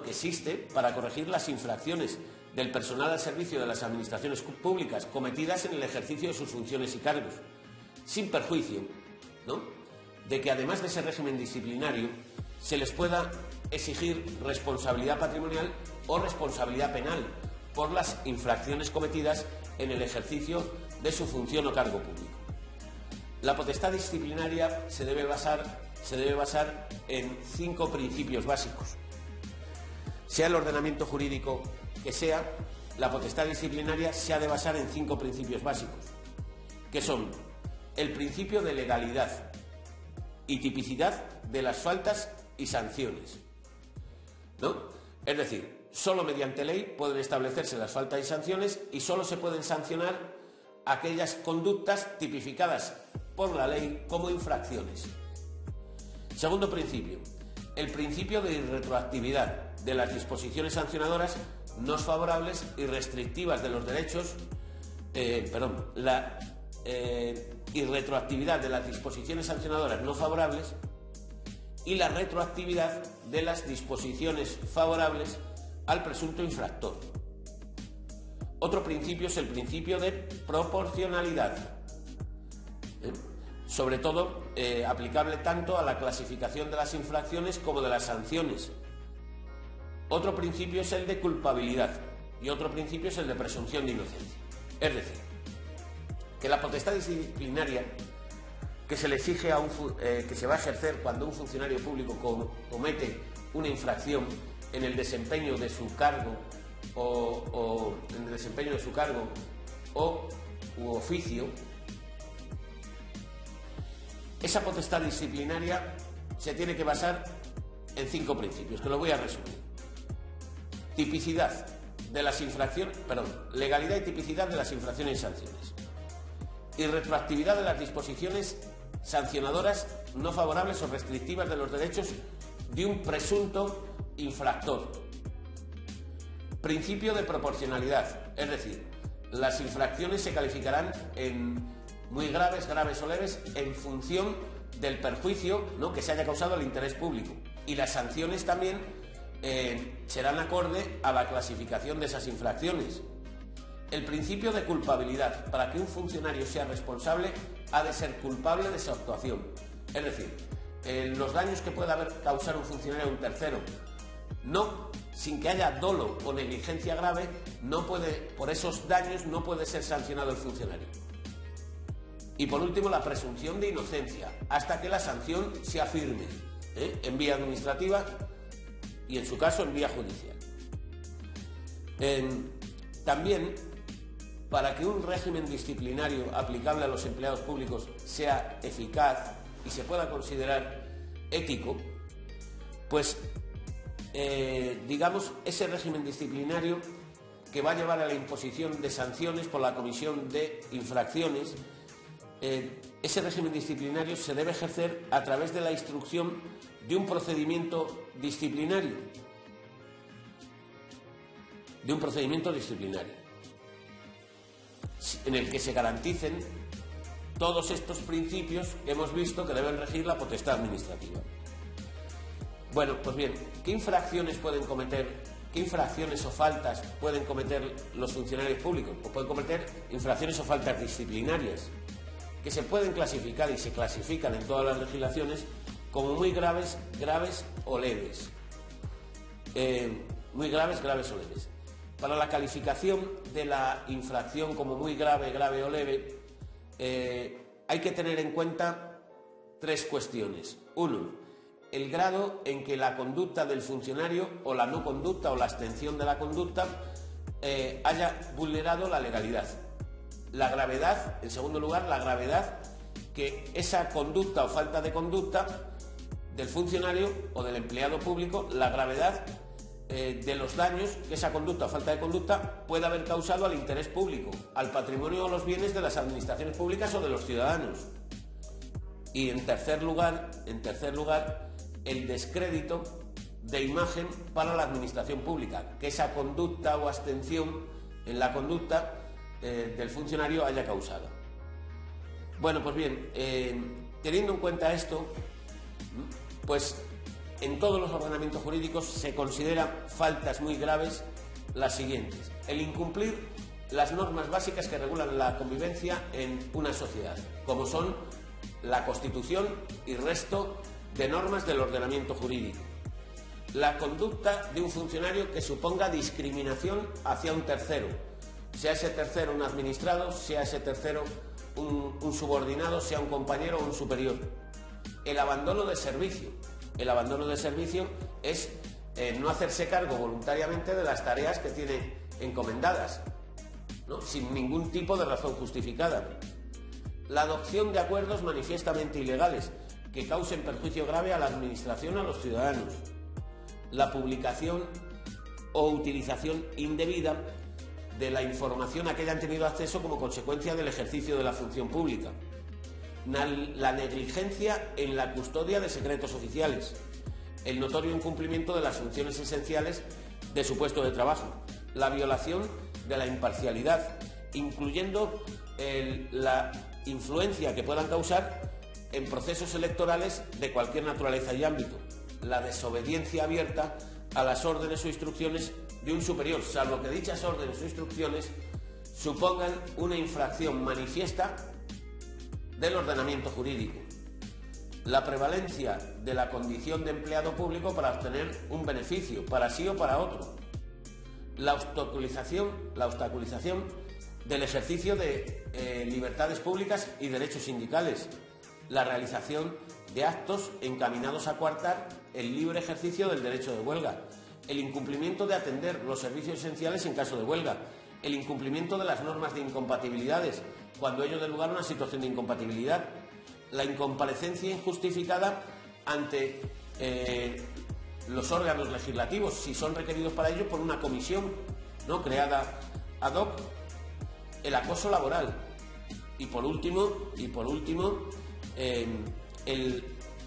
que existe para corregir las infracciones del personal al servicio de las administraciones públicas cometidas en el ejercicio de sus funciones y cargos, sin perjuicio, de que además de ese régimen disciplinario se les pueda exigir responsabilidad patrimonial o responsabilidad penal por las infracciones cometidas en el ejercicio de su función o cargo público. La potestad disciplinaria se debe basar en 5 principios básicos. Sea el ordenamiento jurídico que sea, la potestad disciplinaria se ha de basar en 5 principios básicos, que son el principio de legalidad y tipicidad de las faltas y sanciones, Es decir, solo mediante ley pueden establecerse las faltas y sanciones y solo se pueden sancionar aquellas conductas tipificadas por la ley como infracciones. Segundo principio, el principio de irretroactividad de las disposiciones sancionadoras no favorables y restrictivas de los derechos, la irretroactividad de las disposiciones sancionadoras no favorables y la retroactividad de las disposiciones favorables al presunto infractor. Otro principio es el principio de proporcionalidad, sobre todo aplicable tanto a la clasificación de las infracciones como de las sanciones. Otro principio es el de culpabilidad y otro principio es el de presunción de inocencia. Es decir, que la potestad disciplinaria que se le exige que se va a ejercer cuando un funcionario público comete una infracción en el desempeño de su cargo o en el desempeño de su cargo u oficio, esa potestad disciplinaria se tiene que basar en 5 principios, que lo voy a resumir. Tipicidad de las infracciones, legalidad y tipicidad de las infracciones y sanciones. Y retroactividad de las disposiciones sancionadoras no favorables o restrictivas de los derechos de un presunto infractor. Principio de proporcionalidad, es decir, las infracciones se calificarán en muy graves, graves o leves en función del perjuicio, ¿no?, que se haya causado al interés público, y las sanciones también serán acorde a la clasificación de esas infracciones. El principio de culpabilidad. Para que un funcionario sea responsable, ha de ser culpable de su actuación. Es decir, los daños que pueda causar un funcionario a un tercero, sin que haya dolo o negligencia grave, por esos daños no puede ser sancionado el funcionario. Y por último, la presunción de inocencia, hasta que la sanción sea firme, en vía administrativa y, en su caso, en vía judicial. También, para que un régimen disciplinario aplicable a los empleados públicos sea eficaz y se pueda considerar ético, pues ese régimen disciplinario que va a llevar a la imposición de sanciones por la comisión de infracciones, ese régimen disciplinario se debe ejercer a través de la instrucción de un procedimiento disciplinario. En el que se garanticen todos estos principios que hemos visto que deben regir la potestad administrativa. Bueno, pues bien, ¿qué infracciones o faltas pueden cometer los funcionarios públicos? Pues pueden cometer infracciones o faltas disciplinarias, que se pueden clasificar y se clasifican en todas las legislaciones como muy graves, graves o leves. Muy graves, graves o leves. Para la calificación de la infracción como muy grave, grave o leve, hay que tener en cuenta 3 cuestiones. 1, el grado en que la conducta del funcionario o la no conducta o la abstención de la conducta haya vulnerado la legalidad. La gravedad, en segundo lugar, la gravedad que esa conducta o falta de conducta del funcionario o del empleado público, la gravedad de los daños que esa conducta o falta de conducta puede haber causado al interés público, al patrimonio o los bienes de las administraciones públicas o de los ciudadanos. Y en tercer lugar, el descrédito de imagen para la administración pública, que esa conducta o abstención en la conducta del funcionario haya causado. Bueno, pues bien, teniendo en cuenta esto, pues en todos los ordenamientos jurídicos se consideran faltas muy graves las siguientes: el incumplir las normas básicas que regulan la convivencia en una sociedad, como son la Constitución y resto de normas del ordenamiento jurídico; la conducta de un funcionario que suponga discriminación hacia un tercero, sea ese tercero un administrado, sea ese tercero un subordinado, sea un compañero o un superior; el abandono de servicio. El abandono de servicio es no hacerse cargo voluntariamente de las tareas que tiene encomendadas, ¿no?, sin ningún tipo de razón justificada; la adopción de acuerdos manifiestamente ilegales que causen perjuicio grave a la administración o a los ciudadanos; la publicación o utilización indebida de la información a que hayan tenido acceso como consecuencia del ejercicio de la función pública; la negligencia en la custodia de secretos oficiales; el notorio incumplimiento de las funciones esenciales de su puesto de trabajo; la violación de la imparcialidad, incluyendo la influencia que puedan causar en procesos electorales de cualquier naturaleza y ámbito; la desobediencia abierta a las órdenes o instrucciones de un superior, salvo que dichas órdenes o instrucciones supongan una infracción manifiesta del ordenamiento jurídico; la prevalencia de la condición de empleado público para obtener un beneficio, para sí o para otro; la obstaculización del ejercicio de libertades públicas y derechos sindicales; la realización de actos encaminados a coartar el libre ejercicio del derecho de huelga, el incumplimiento de atender los servicios esenciales en caso de huelga, el incumplimiento de las normas de incompatibilidades cuando ello dé lugar a una situación de incompatibilidad, la incomparecencia injustificada ante los órganos legislativos, si son requeridos para ello por una comisión, ¿no?, creada ad hoc, el acoso laboral y por último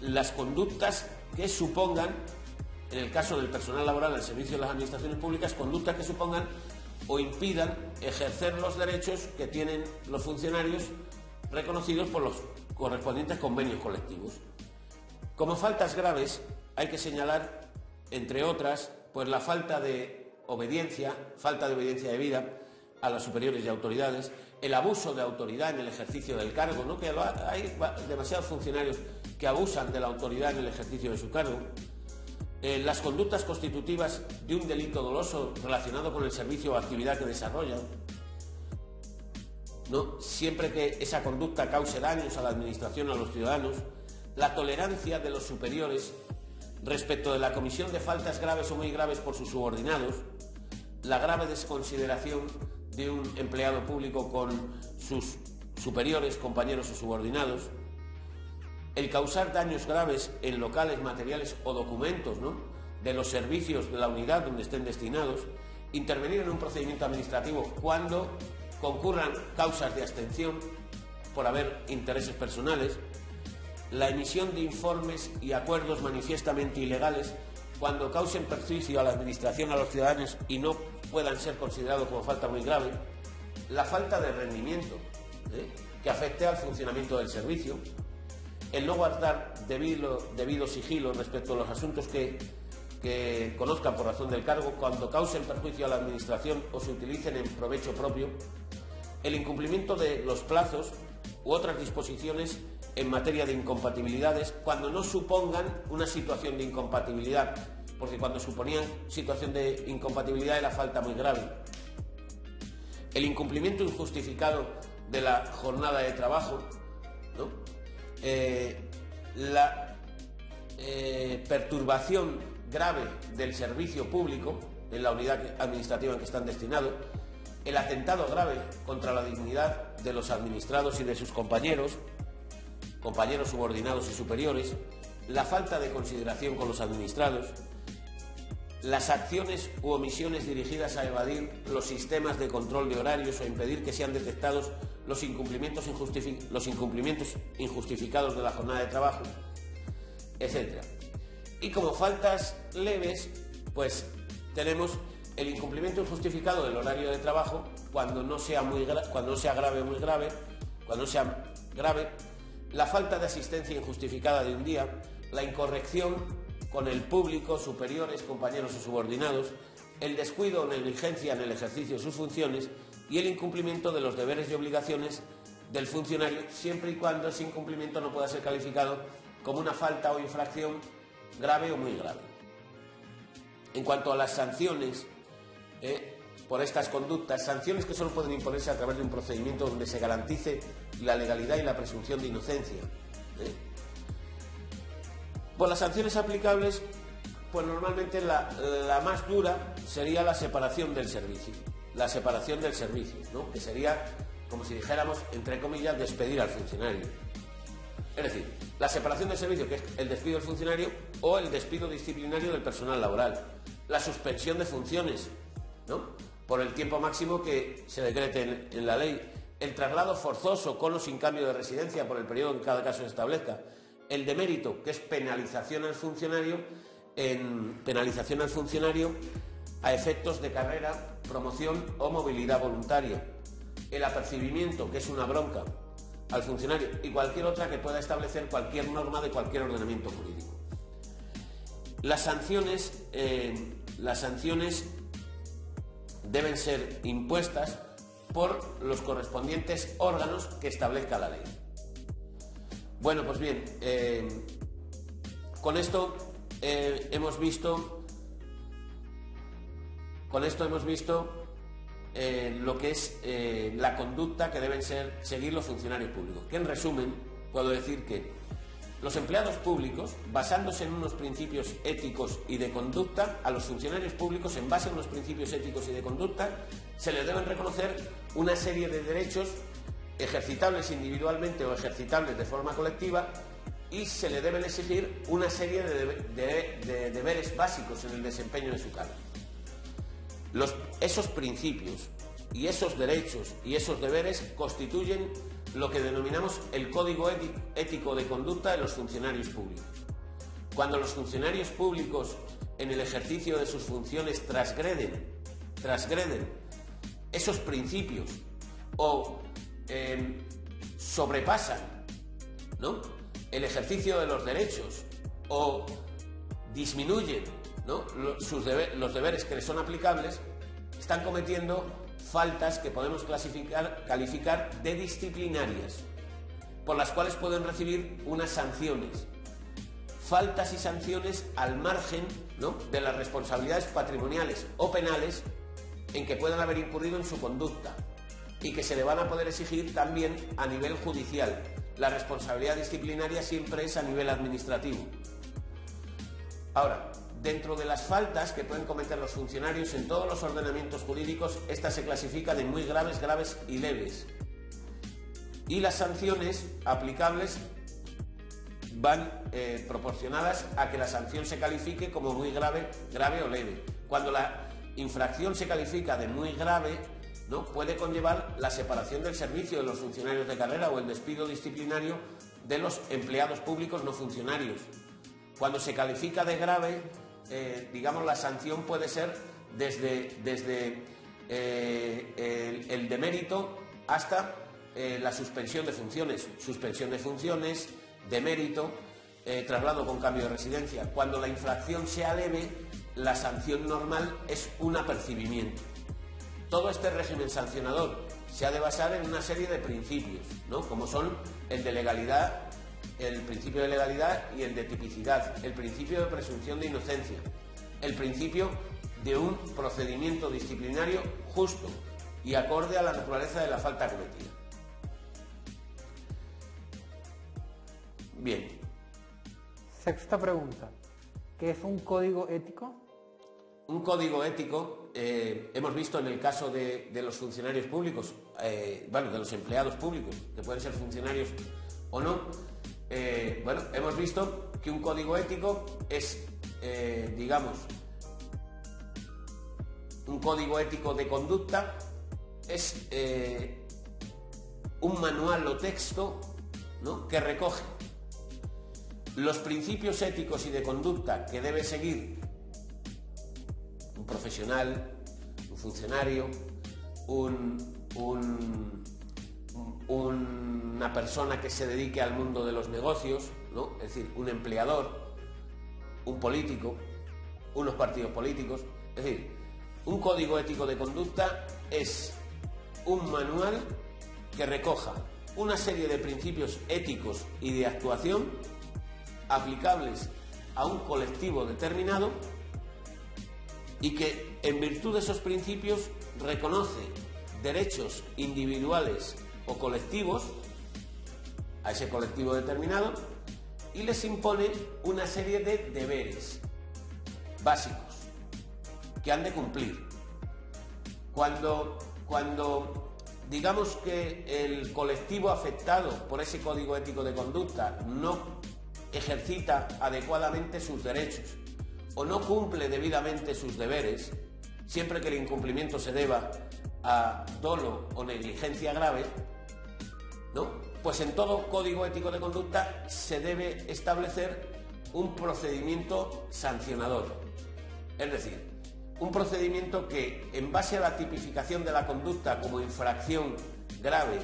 las conductas que supongan, en el caso del personal laboral al servicio de las administraciones públicas, conductas que supongan o impidan ejercer los derechos que tienen los funcionarios reconocidos por los correspondientes convenios colectivos. Como faltas graves hay que señalar, entre otras, pues la falta de obediencia debida a los superiores y autoridades, el abuso de autoridad en el ejercicio del cargo, ¿no?, que hay demasiados funcionarios que abusan de la autoridad en el ejercicio de su cargo, las conductas constitutivas de un delito doloso relacionado con el servicio o actividad que desarrollan, ¿no?, siempre que esa conducta cause daños a la administración o a los ciudadanos, la tolerancia de los superiores respecto de la comisión de faltas graves o muy graves por sus subordinados, la grave desconsideración de un empleado público con sus superiores, compañeros o subordinados, el causar daños graves en locales, materiales o documentos, ¿no?, de los servicios de la unidad donde estén destinados, intervenir en un procedimiento administrativo cuando concurran causas de abstención por haber intereses personales, la emisión de informes y acuerdos manifiestamente ilegales cuando causen perjuicio a la administración, a los ciudadanos y no puedan ser considerados como falta muy grave, la falta de rendimiento que afecte al funcionamiento del servicio, el no guardar debido sigilo respecto a los asuntos que conozcan por razón del cargo cuando causen perjuicio a la administración o se utilicen en provecho propio, el incumplimiento de los plazos u otras disposiciones en materia de incompatibilidades cuando no supongan una situación de incompatibilidad, porque cuando suponían situación de incompatibilidad era falta muy grave. El incumplimiento injustificado de la jornada de trabajo, ¿no?, la perturbación grave del servicio público en la unidad administrativa en que están destinados, el atentado grave contra la dignidad de los administrados y de sus compañeros subordinados y superiores, la falta de consideración con los administrados, las acciones u omisiones dirigidas a evadir los sistemas de control de horarios o impedir que sean detectados los incumplimientos injustificados de la jornada de trabajo, etc. Y como faltas leves, pues tenemos el incumplimiento injustificado del horario de trabajo cuando no sea grave, la falta de asistencia injustificada de un día, la incorrección con el público, superiores, compañeros o subordinados, el descuido o negligencia en el ejercicio de sus funciones y el incumplimiento de los deberes y obligaciones del funcionario, siempre y cuando ese incumplimiento no pueda ser calificado como una falta o infracción grave o muy grave. En cuanto a las sanciones por estas conductas, sanciones que solo pueden imponerse a través de un procedimiento donde se garantice la legalidad y la presunción de inocencia. Pues las sanciones aplicables, pues normalmente la más dura sería la separación del servicio. La separación del servicio, ¿no?, que sería, como si dijéramos, entre comillas, despedir al funcionario. Es decir, la separación del servicio, que es el despido del funcionario, o el despido disciplinario del personal laboral. La suspensión de funciones, ¿no?, por el tiempo máximo que se decrete en la ley. El traslado forzoso con o sin cambio de residencia por el periodo que en cada caso se establezca. El demérito, que es penalización al funcionario a efectos de carrera, promoción o movilidad voluntaria. El apercibimiento, que es una bronca al funcionario, y cualquier otra que pueda establecer cualquier norma de cualquier ordenamiento jurídico. Las sanciones deben ser impuestas por los correspondientes órganos que establezca la ley. Bueno, pues bien, con esto hemos visto lo que es la conducta que deben seguir los funcionarios públicos, que en resumen puedo decir que Los empleados públicos, basándose en unos principios éticos y de conducta, a los funcionarios públicos, en base a unos principios éticos y de conducta, se les deben reconocer una serie de derechos ejercitables individualmente o ejercitables de forma colectiva, y se le deben exigir una serie de deberes básicos en el desempeño de su cargo. Esos principios y esos derechos y esos deberes constituyen lo que denominamos el código ético de conducta de los funcionarios públicos. Cuando los funcionarios públicos, en el ejercicio de sus funciones, transgreden esos principios o sobrepasan, ¿no?, el ejercicio de los derechos o disminuyen, ¿no?, los deberes que les son aplicables, están cometiendo faltas que podemos calificar de disciplinarias, por las cuales pueden recibir unas sanciones. Faltas y sanciones al margen, ¿no?, de las responsabilidades patrimoniales o penales en que puedan haber incurrido en su conducta, y que se le van a poder exigir también a nivel judicial. La responsabilidad disciplinaria siempre es a nivel administrativo. Ahora, dentro de las faltas que pueden cometer los funcionarios en todos los ordenamientos jurídicos, estas se clasifican en muy graves, graves y leves. Y las sanciones aplicables van proporcionadas a que la sanción se califique como muy grave, grave o leve. Cuando la infracción se califica de muy grave, ¿no?, puede conllevar la separación del servicio de los funcionarios de carrera o el despido disciplinario de los empleados públicos no funcionarios. Cuando se califica de grave, digamos, la sanción puede ser desde el demérito hasta la suspensión de funciones, demérito, traslado con cambio de residencia. Cuando la infracción sea leve, la sanción normal es un apercibimiento. Todo este régimen sancionador se ha de basar en una serie de principios, ¿no?, como son el de legalidad, el principio de legalidad y el de tipicidad, el principio de presunción de inocencia, el principio de un procedimiento disciplinario justo y acorde a la naturaleza de la falta cometida. Bien. Sexta pregunta. ¿Qué es un código ético? Un código ético, hemos visto en el caso de los funcionarios públicos, de los empleados públicos, que pueden ser funcionarios o no, hemos visto que un código ético es, un código ético de conducta es un manual o texto, ¿no?, que recoge los principios éticos y de conducta que debe seguir un profesional, un funcionario, una persona que se dedique al mundo de los negocios, ¿no?, es decir, un empleador, un político, unos partidos políticos. Es decir, un código ético de conducta es un manual que recoja una serie de principios éticos y de actuación aplicables a un colectivo determinado, y que, en virtud de esos principios, reconoce derechos individuales o colectivos a ese colectivo determinado y les impone una serie de deberes básicos que han de cumplir. Cuando digamos que el colectivo afectado por ese código ético de conducta no ejercita adecuadamente sus derechos o no cumple debidamente sus deberes, siempre que el incumplimiento se deba a dolo o negligencia grave, ¿no?, pues en todo código ético de conducta se debe establecer un procedimiento sancionador. Es decir, un procedimiento que, en base a la tipificación de la conducta como infracción grave,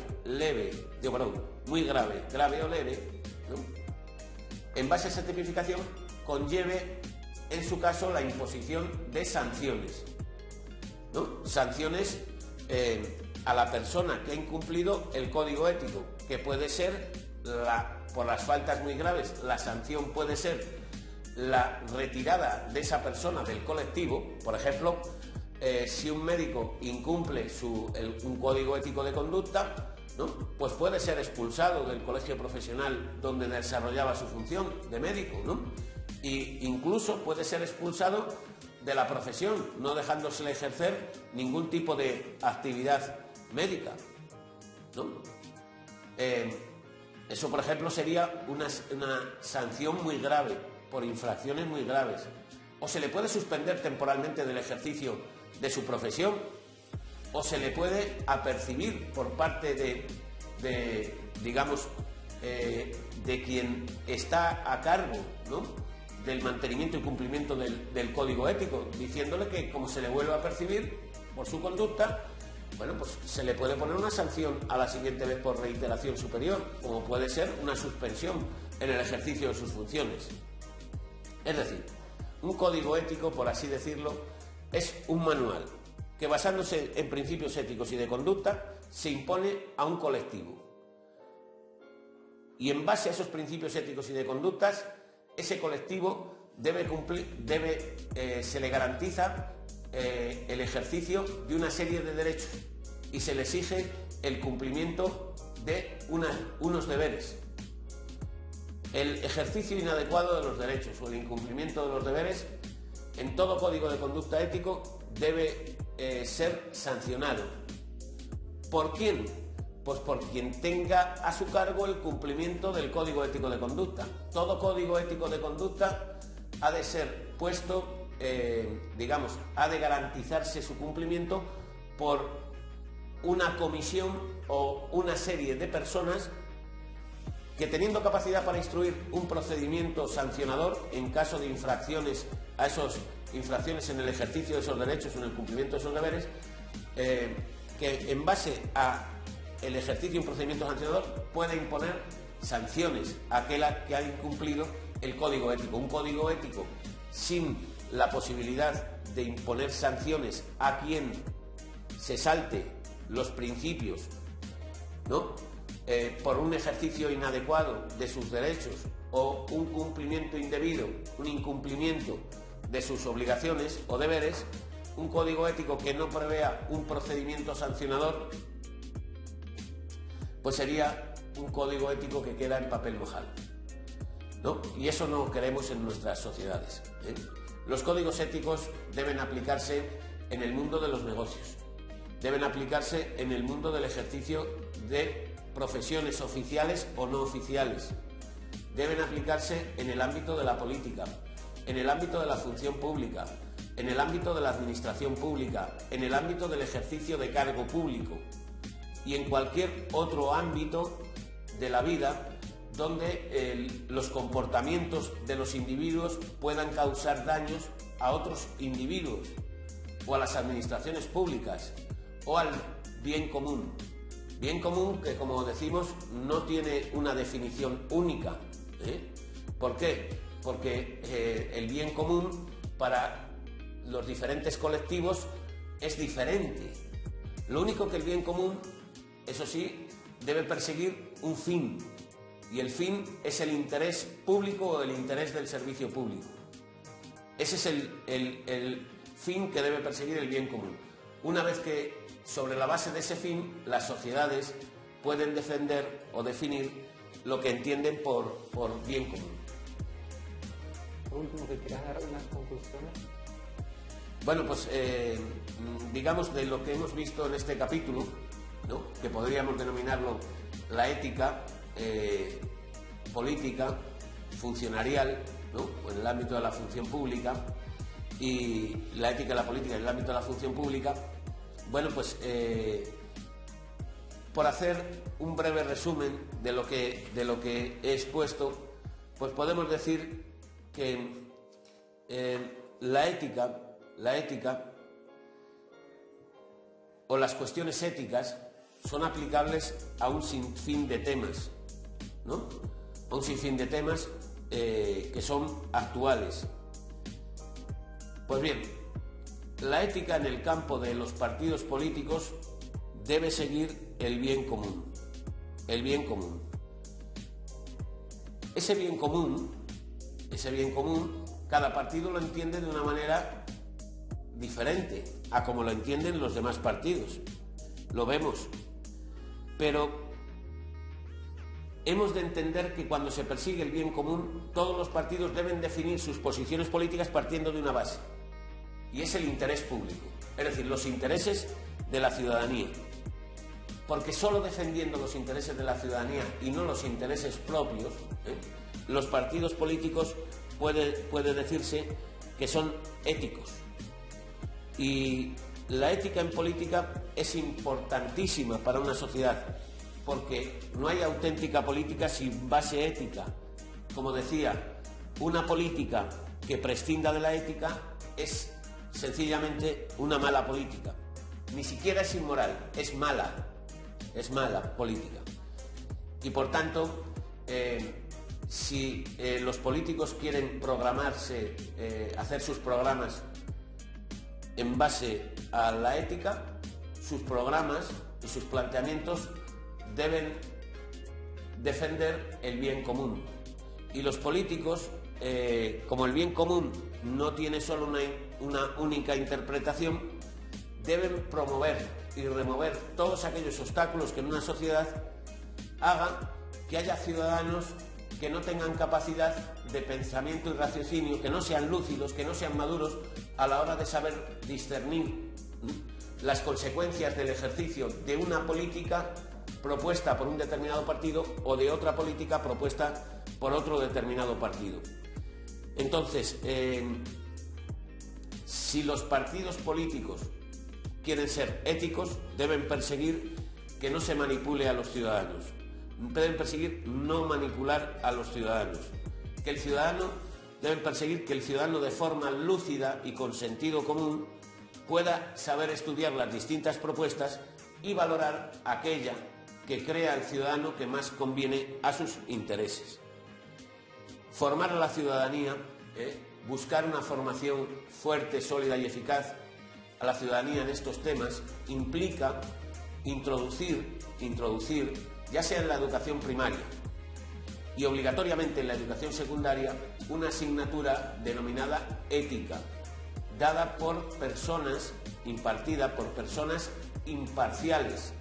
muy grave, grave o leve, ¿no?, en base a esa tipificación conlleve, en su caso, la imposición de sanciones, ¿no?, sanciones a la persona que ha incumplido el código ético, que puede ser, por las faltas muy graves, la sanción puede ser la retirada de esa persona del colectivo. Por ejemplo, si un médico incumple un código ético de conducta, ¿no? Pues puede ser expulsado del colegio profesional donde desarrollaba su función de médico, ¿no? E incluso puede ser expulsado de la profesión, no dejándosele ejercer ningún tipo de actividad médica, ¿no? Eso, por ejemplo, sería una sanción muy grave, por infracciones muy graves. O se le puede suspender temporalmente del ejercicio de su profesión, o se le puede apercibir por parte de quien está a cargo, ¿no?, del mantenimiento y cumplimiento del código ético, diciéndole que, como se le vuelve a percibir por su conducta, bueno, pues se le puede poner una sanción a la siguiente vez por reiteración superior, como puede ser una suspensión en el ejercicio de sus funciones. Es decir, un código ético, por así decirlo, es un manual que, basándose en principios éticos y de conducta, se impone a un colectivo. Y en base a esos principios éticos y de conductas, ese colectivo se le garantiza el ejercicio de una serie de derechos y se le exige el cumplimiento de unos deberes. El ejercicio inadecuado de los derechos o el incumplimiento de los deberes en todo código de conducta ético debe ser sancionado. ¿Por quién? Pues por quien tenga a su cargo el cumplimiento del código ético de conducta. Todo código ético de conducta ha de ser puesto, ha de garantizarse su cumplimiento por una comisión o una serie de personas que, teniendo capacidad para instruir un procedimiento sancionador en caso de infracciones en el ejercicio de esos derechos o en el cumplimiento de esos deberes, que en base a el ejercicio de un procedimiento sancionador puede imponer sanciones a aquel que ha incumplido el código ético. Un código ético sin la posibilidad de imponer sanciones a quien se salte los principios, ¿no?, por un ejercicio inadecuado de sus derechos o un cumplimiento indebido, un incumplimiento de sus obligaciones o deberes, un código ético que no prevea un procedimiento sancionador, pues sería un código ético que queda en papel mojado, ¿no? Y eso no queremos en nuestras sociedades, ¿eh? Los códigos éticos deben aplicarse en el mundo de los negocios, deben aplicarse en el mundo del ejercicio de profesiones oficiales o no oficiales, deben aplicarse en el ámbito de la política, en el ámbito de la función pública, en el ámbito de la administración pública, en el ámbito del ejercicio de cargo público y en cualquier otro ámbito de la vida donde los comportamientos de los individuos puedan causar daños a otros individuos o a las administraciones públicas o al bien común. Bien común que, como decimos, no tiene una definición única, ¿eh? ¿Por qué? Porque el bien común para los diferentes colectivos es diferente. Lo único que el bien común, eso sí, debe perseguir un fin, y el fin es el interés público o el interés del servicio público. Ese es el fin que debe perseguir el bien común. Una vez que, sobre la base de ese fin, las sociedades pueden defender o definir lo que entienden por bien común. Por último, ¿te quieres dar unas conclusiones? Bueno, pues digamos, de lo que hemos visto en este capítulo, ¿no?, que podríamos denominarlo la ética política, funcionarial, ¿no?, en el ámbito de la función pública, y la ética y la política en el ámbito de la función pública. Bueno, pues por hacer un breve resumen de lo que he expuesto, pues podemos decir que la ética o las cuestiones éticas son aplicables a un sinfín de temas, ¿no?, a un sinfín de temas que son actuales. Pues bien, la ética en el campo de los partidos políticos debe seguir el bien común. El bien común. Ese bien común, cada partido lo entiende de una manera diferente a como lo entienden los demás partidos. Lo vemos. Pero hemos de entender que cuando se persigue el bien común, todos los partidos deben definir sus posiciones políticas partiendo de una base, y es el interés público, es decir, los intereses de la ciudadanía. Porque solo defendiendo los intereses de la ciudadanía y no los intereses propios, los partidos políticos puede decirse que son éticos. Y la ética en política es importantísima para una sociedad, porque no hay auténtica política sin base ética. Como decía, una política que prescinda de la ética es sencillamente una mala política. Ni siquiera es inmoral, es mala política. Y por tanto, si los políticos quieren programarse, hacer sus programas en base a la ética, sus programas y sus planteamientos deben defender el bien común. Y los políticos, como el bien común no tiene solo una única interpretación, deben promover y remover todos aquellos obstáculos que en una sociedad hagan que haya ciudadanos que no tengan capacidad de pensamiento y raciocinio, que no sean lúcidos, que no sean maduros a la hora de saber discernir las consecuencias del ejercicio de una política propuesta por un determinado partido o de otra política propuesta por otro determinado partido. Entonces, si los partidos políticos quieren ser éticos, deben perseguir que no se manipule a los ciudadanos. Deben perseguir no manipular a los ciudadanos. Deben perseguir que el ciudadano de forma lúcida y con sentido común pueda saber estudiar las distintas propuestas y valorar aquella que crea el ciudadano que más conviene a sus intereses. Formar a la ciudadanía, buscar una formación fuerte, sólida y eficaz a la ciudadanía en estos temas implica introducir, ya sea en la educación primaria y obligatoriamente en la educación secundaria, una asignatura denominada ética, dada por personas, impartida por personas imparciales,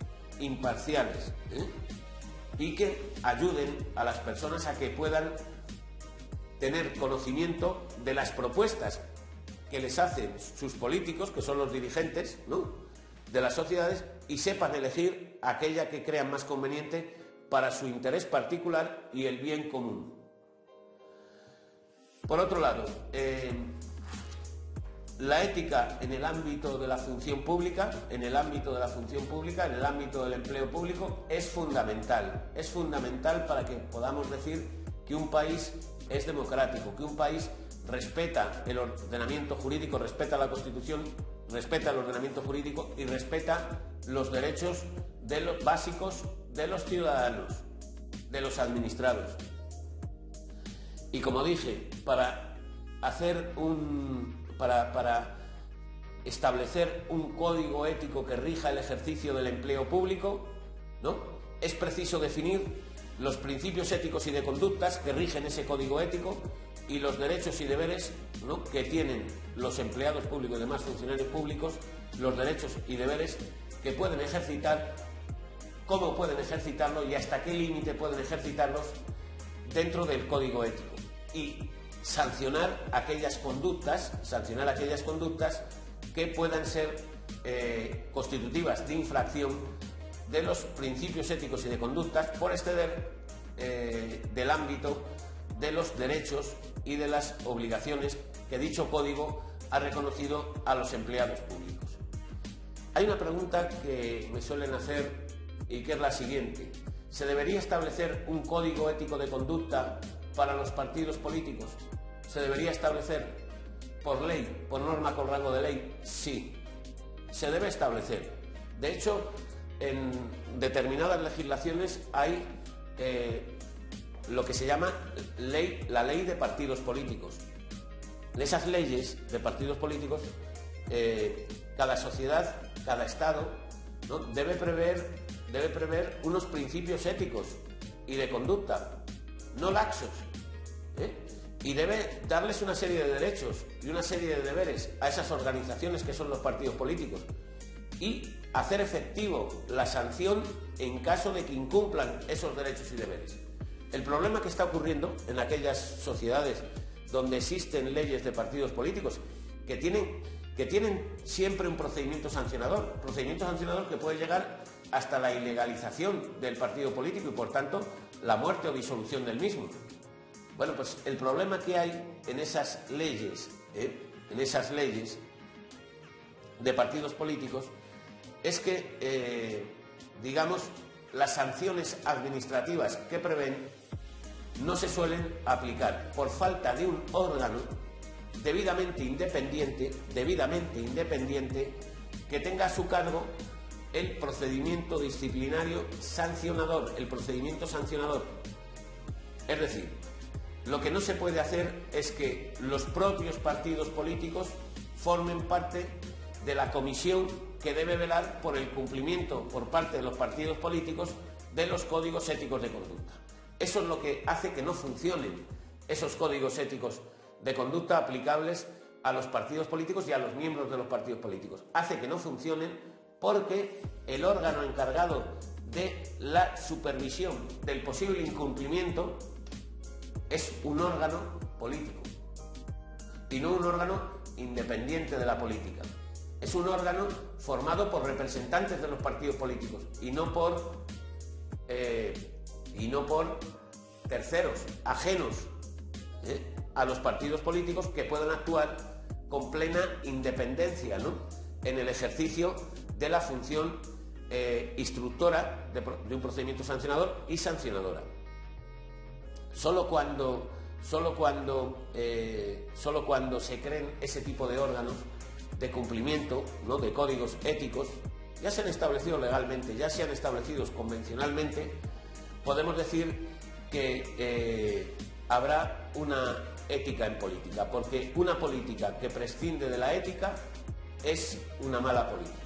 y que ayuden a las personas a que puedan tener conocimiento de las propuestas que les hacen sus políticos, que son los dirigentes, ¿no?, de las sociedades, y sepan elegir aquella que crean más conveniente para su interés particular y el bien común. Por otro lado, la ética en el ámbito de la función pública, en el ámbito del empleo público, es fundamental. Es fundamental para que podamos decir que un país es democrático, que un país respeta el ordenamiento jurídico, respeta la Constitución, respeta el ordenamiento jurídico y respeta los derechos básicos de los ciudadanos, de los administrados. Y como dije, para establecer un código ético que rija el ejercicio del empleo público, ¿no?, es preciso definir los principios éticos y de conductas que rigen ese código ético y los derechos y deberes, ¿no?, que tienen los empleados públicos y demás funcionarios públicos, los derechos y deberes que pueden ejercitar, cómo pueden ejercitarlo y hasta qué límite pueden ejercitarlos dentro del código ético, y sancionar aquellas conductas que puedan ser constitutivas de infracción de los principios éticos y de conductas por exceder del ámbito de los derechos y de las obligaciones que dicho código ha reconocido a los empleados públicos. Hay una pregunta que me suelen hacer y que es la siguiente: ¿se debería establecer un código ético de conducta para los partidos políticos? ¿Se debería establecer por ley, por norma con rango de ley? Sí, se debe establecer. De hecho, en determinadas legislaciones hay lo que se llama la ley de partidos políticos. En esas leyes de partidos políticos, cada sociedad, cada Estado, ¿no?, debe prever unos principios éticos y de conducta, no laxos, y debe darles una serie de derechos y una serie de deberes a esas organizaciones que son los partidos políticos y hacer efectivo la sanción en caso de que incumplan esos derechos y deberes. El problema que está ocurriendo en aquellas sociedades donde existen leyes de partidos políticos que tienen siempre un procedimiento sancionador que puede llegar hasta la ilegalización del partido político y, por tanto, la muerte o disolución del mismo. Bueno, pues el problema que hay en esas leyes de partidos políticos es que, digamos, las sanciones administrativas que prevén no se suelen aplicar por falta de un órgano debidamente independiente que tenga a su cargo el procedimiento disciplinario sancionador, el procedimiento sancionador. Es decir, lo que no se puede hacer es que los propios partidos políticos formen parte de la comisión que debe velar por el cumplimiento por parte de los partidos políticos de los códigos éticos de conducta. Eso es lo que hace que no funcionen esos códigos éticos de conducta aplicables a los partidos políticos y a los miembros de los partidos políticos. Hace que no funcionen porque el órgano encargado de la supervisión del posible incumplimiento es un órgano político y no un órgano independiente de la política. Es un órgano formado por representantes de los partidos políticos y no por terceros, ajenos a los partidos políticos, que puedan actuar con plena independencia, ¿no?, en el ejercicio de la función instructora de un procedimiento sancionador y sancionadora. Solo cuando se creen ese tipo de órganos de cumplimiento, ¿no?, de códigos éticos, ya se han establecido legalmente, ya se han establecido convencionalmente, podemos decir que habrá una ética en política, porque una política que prescinde de la ética es una mala política.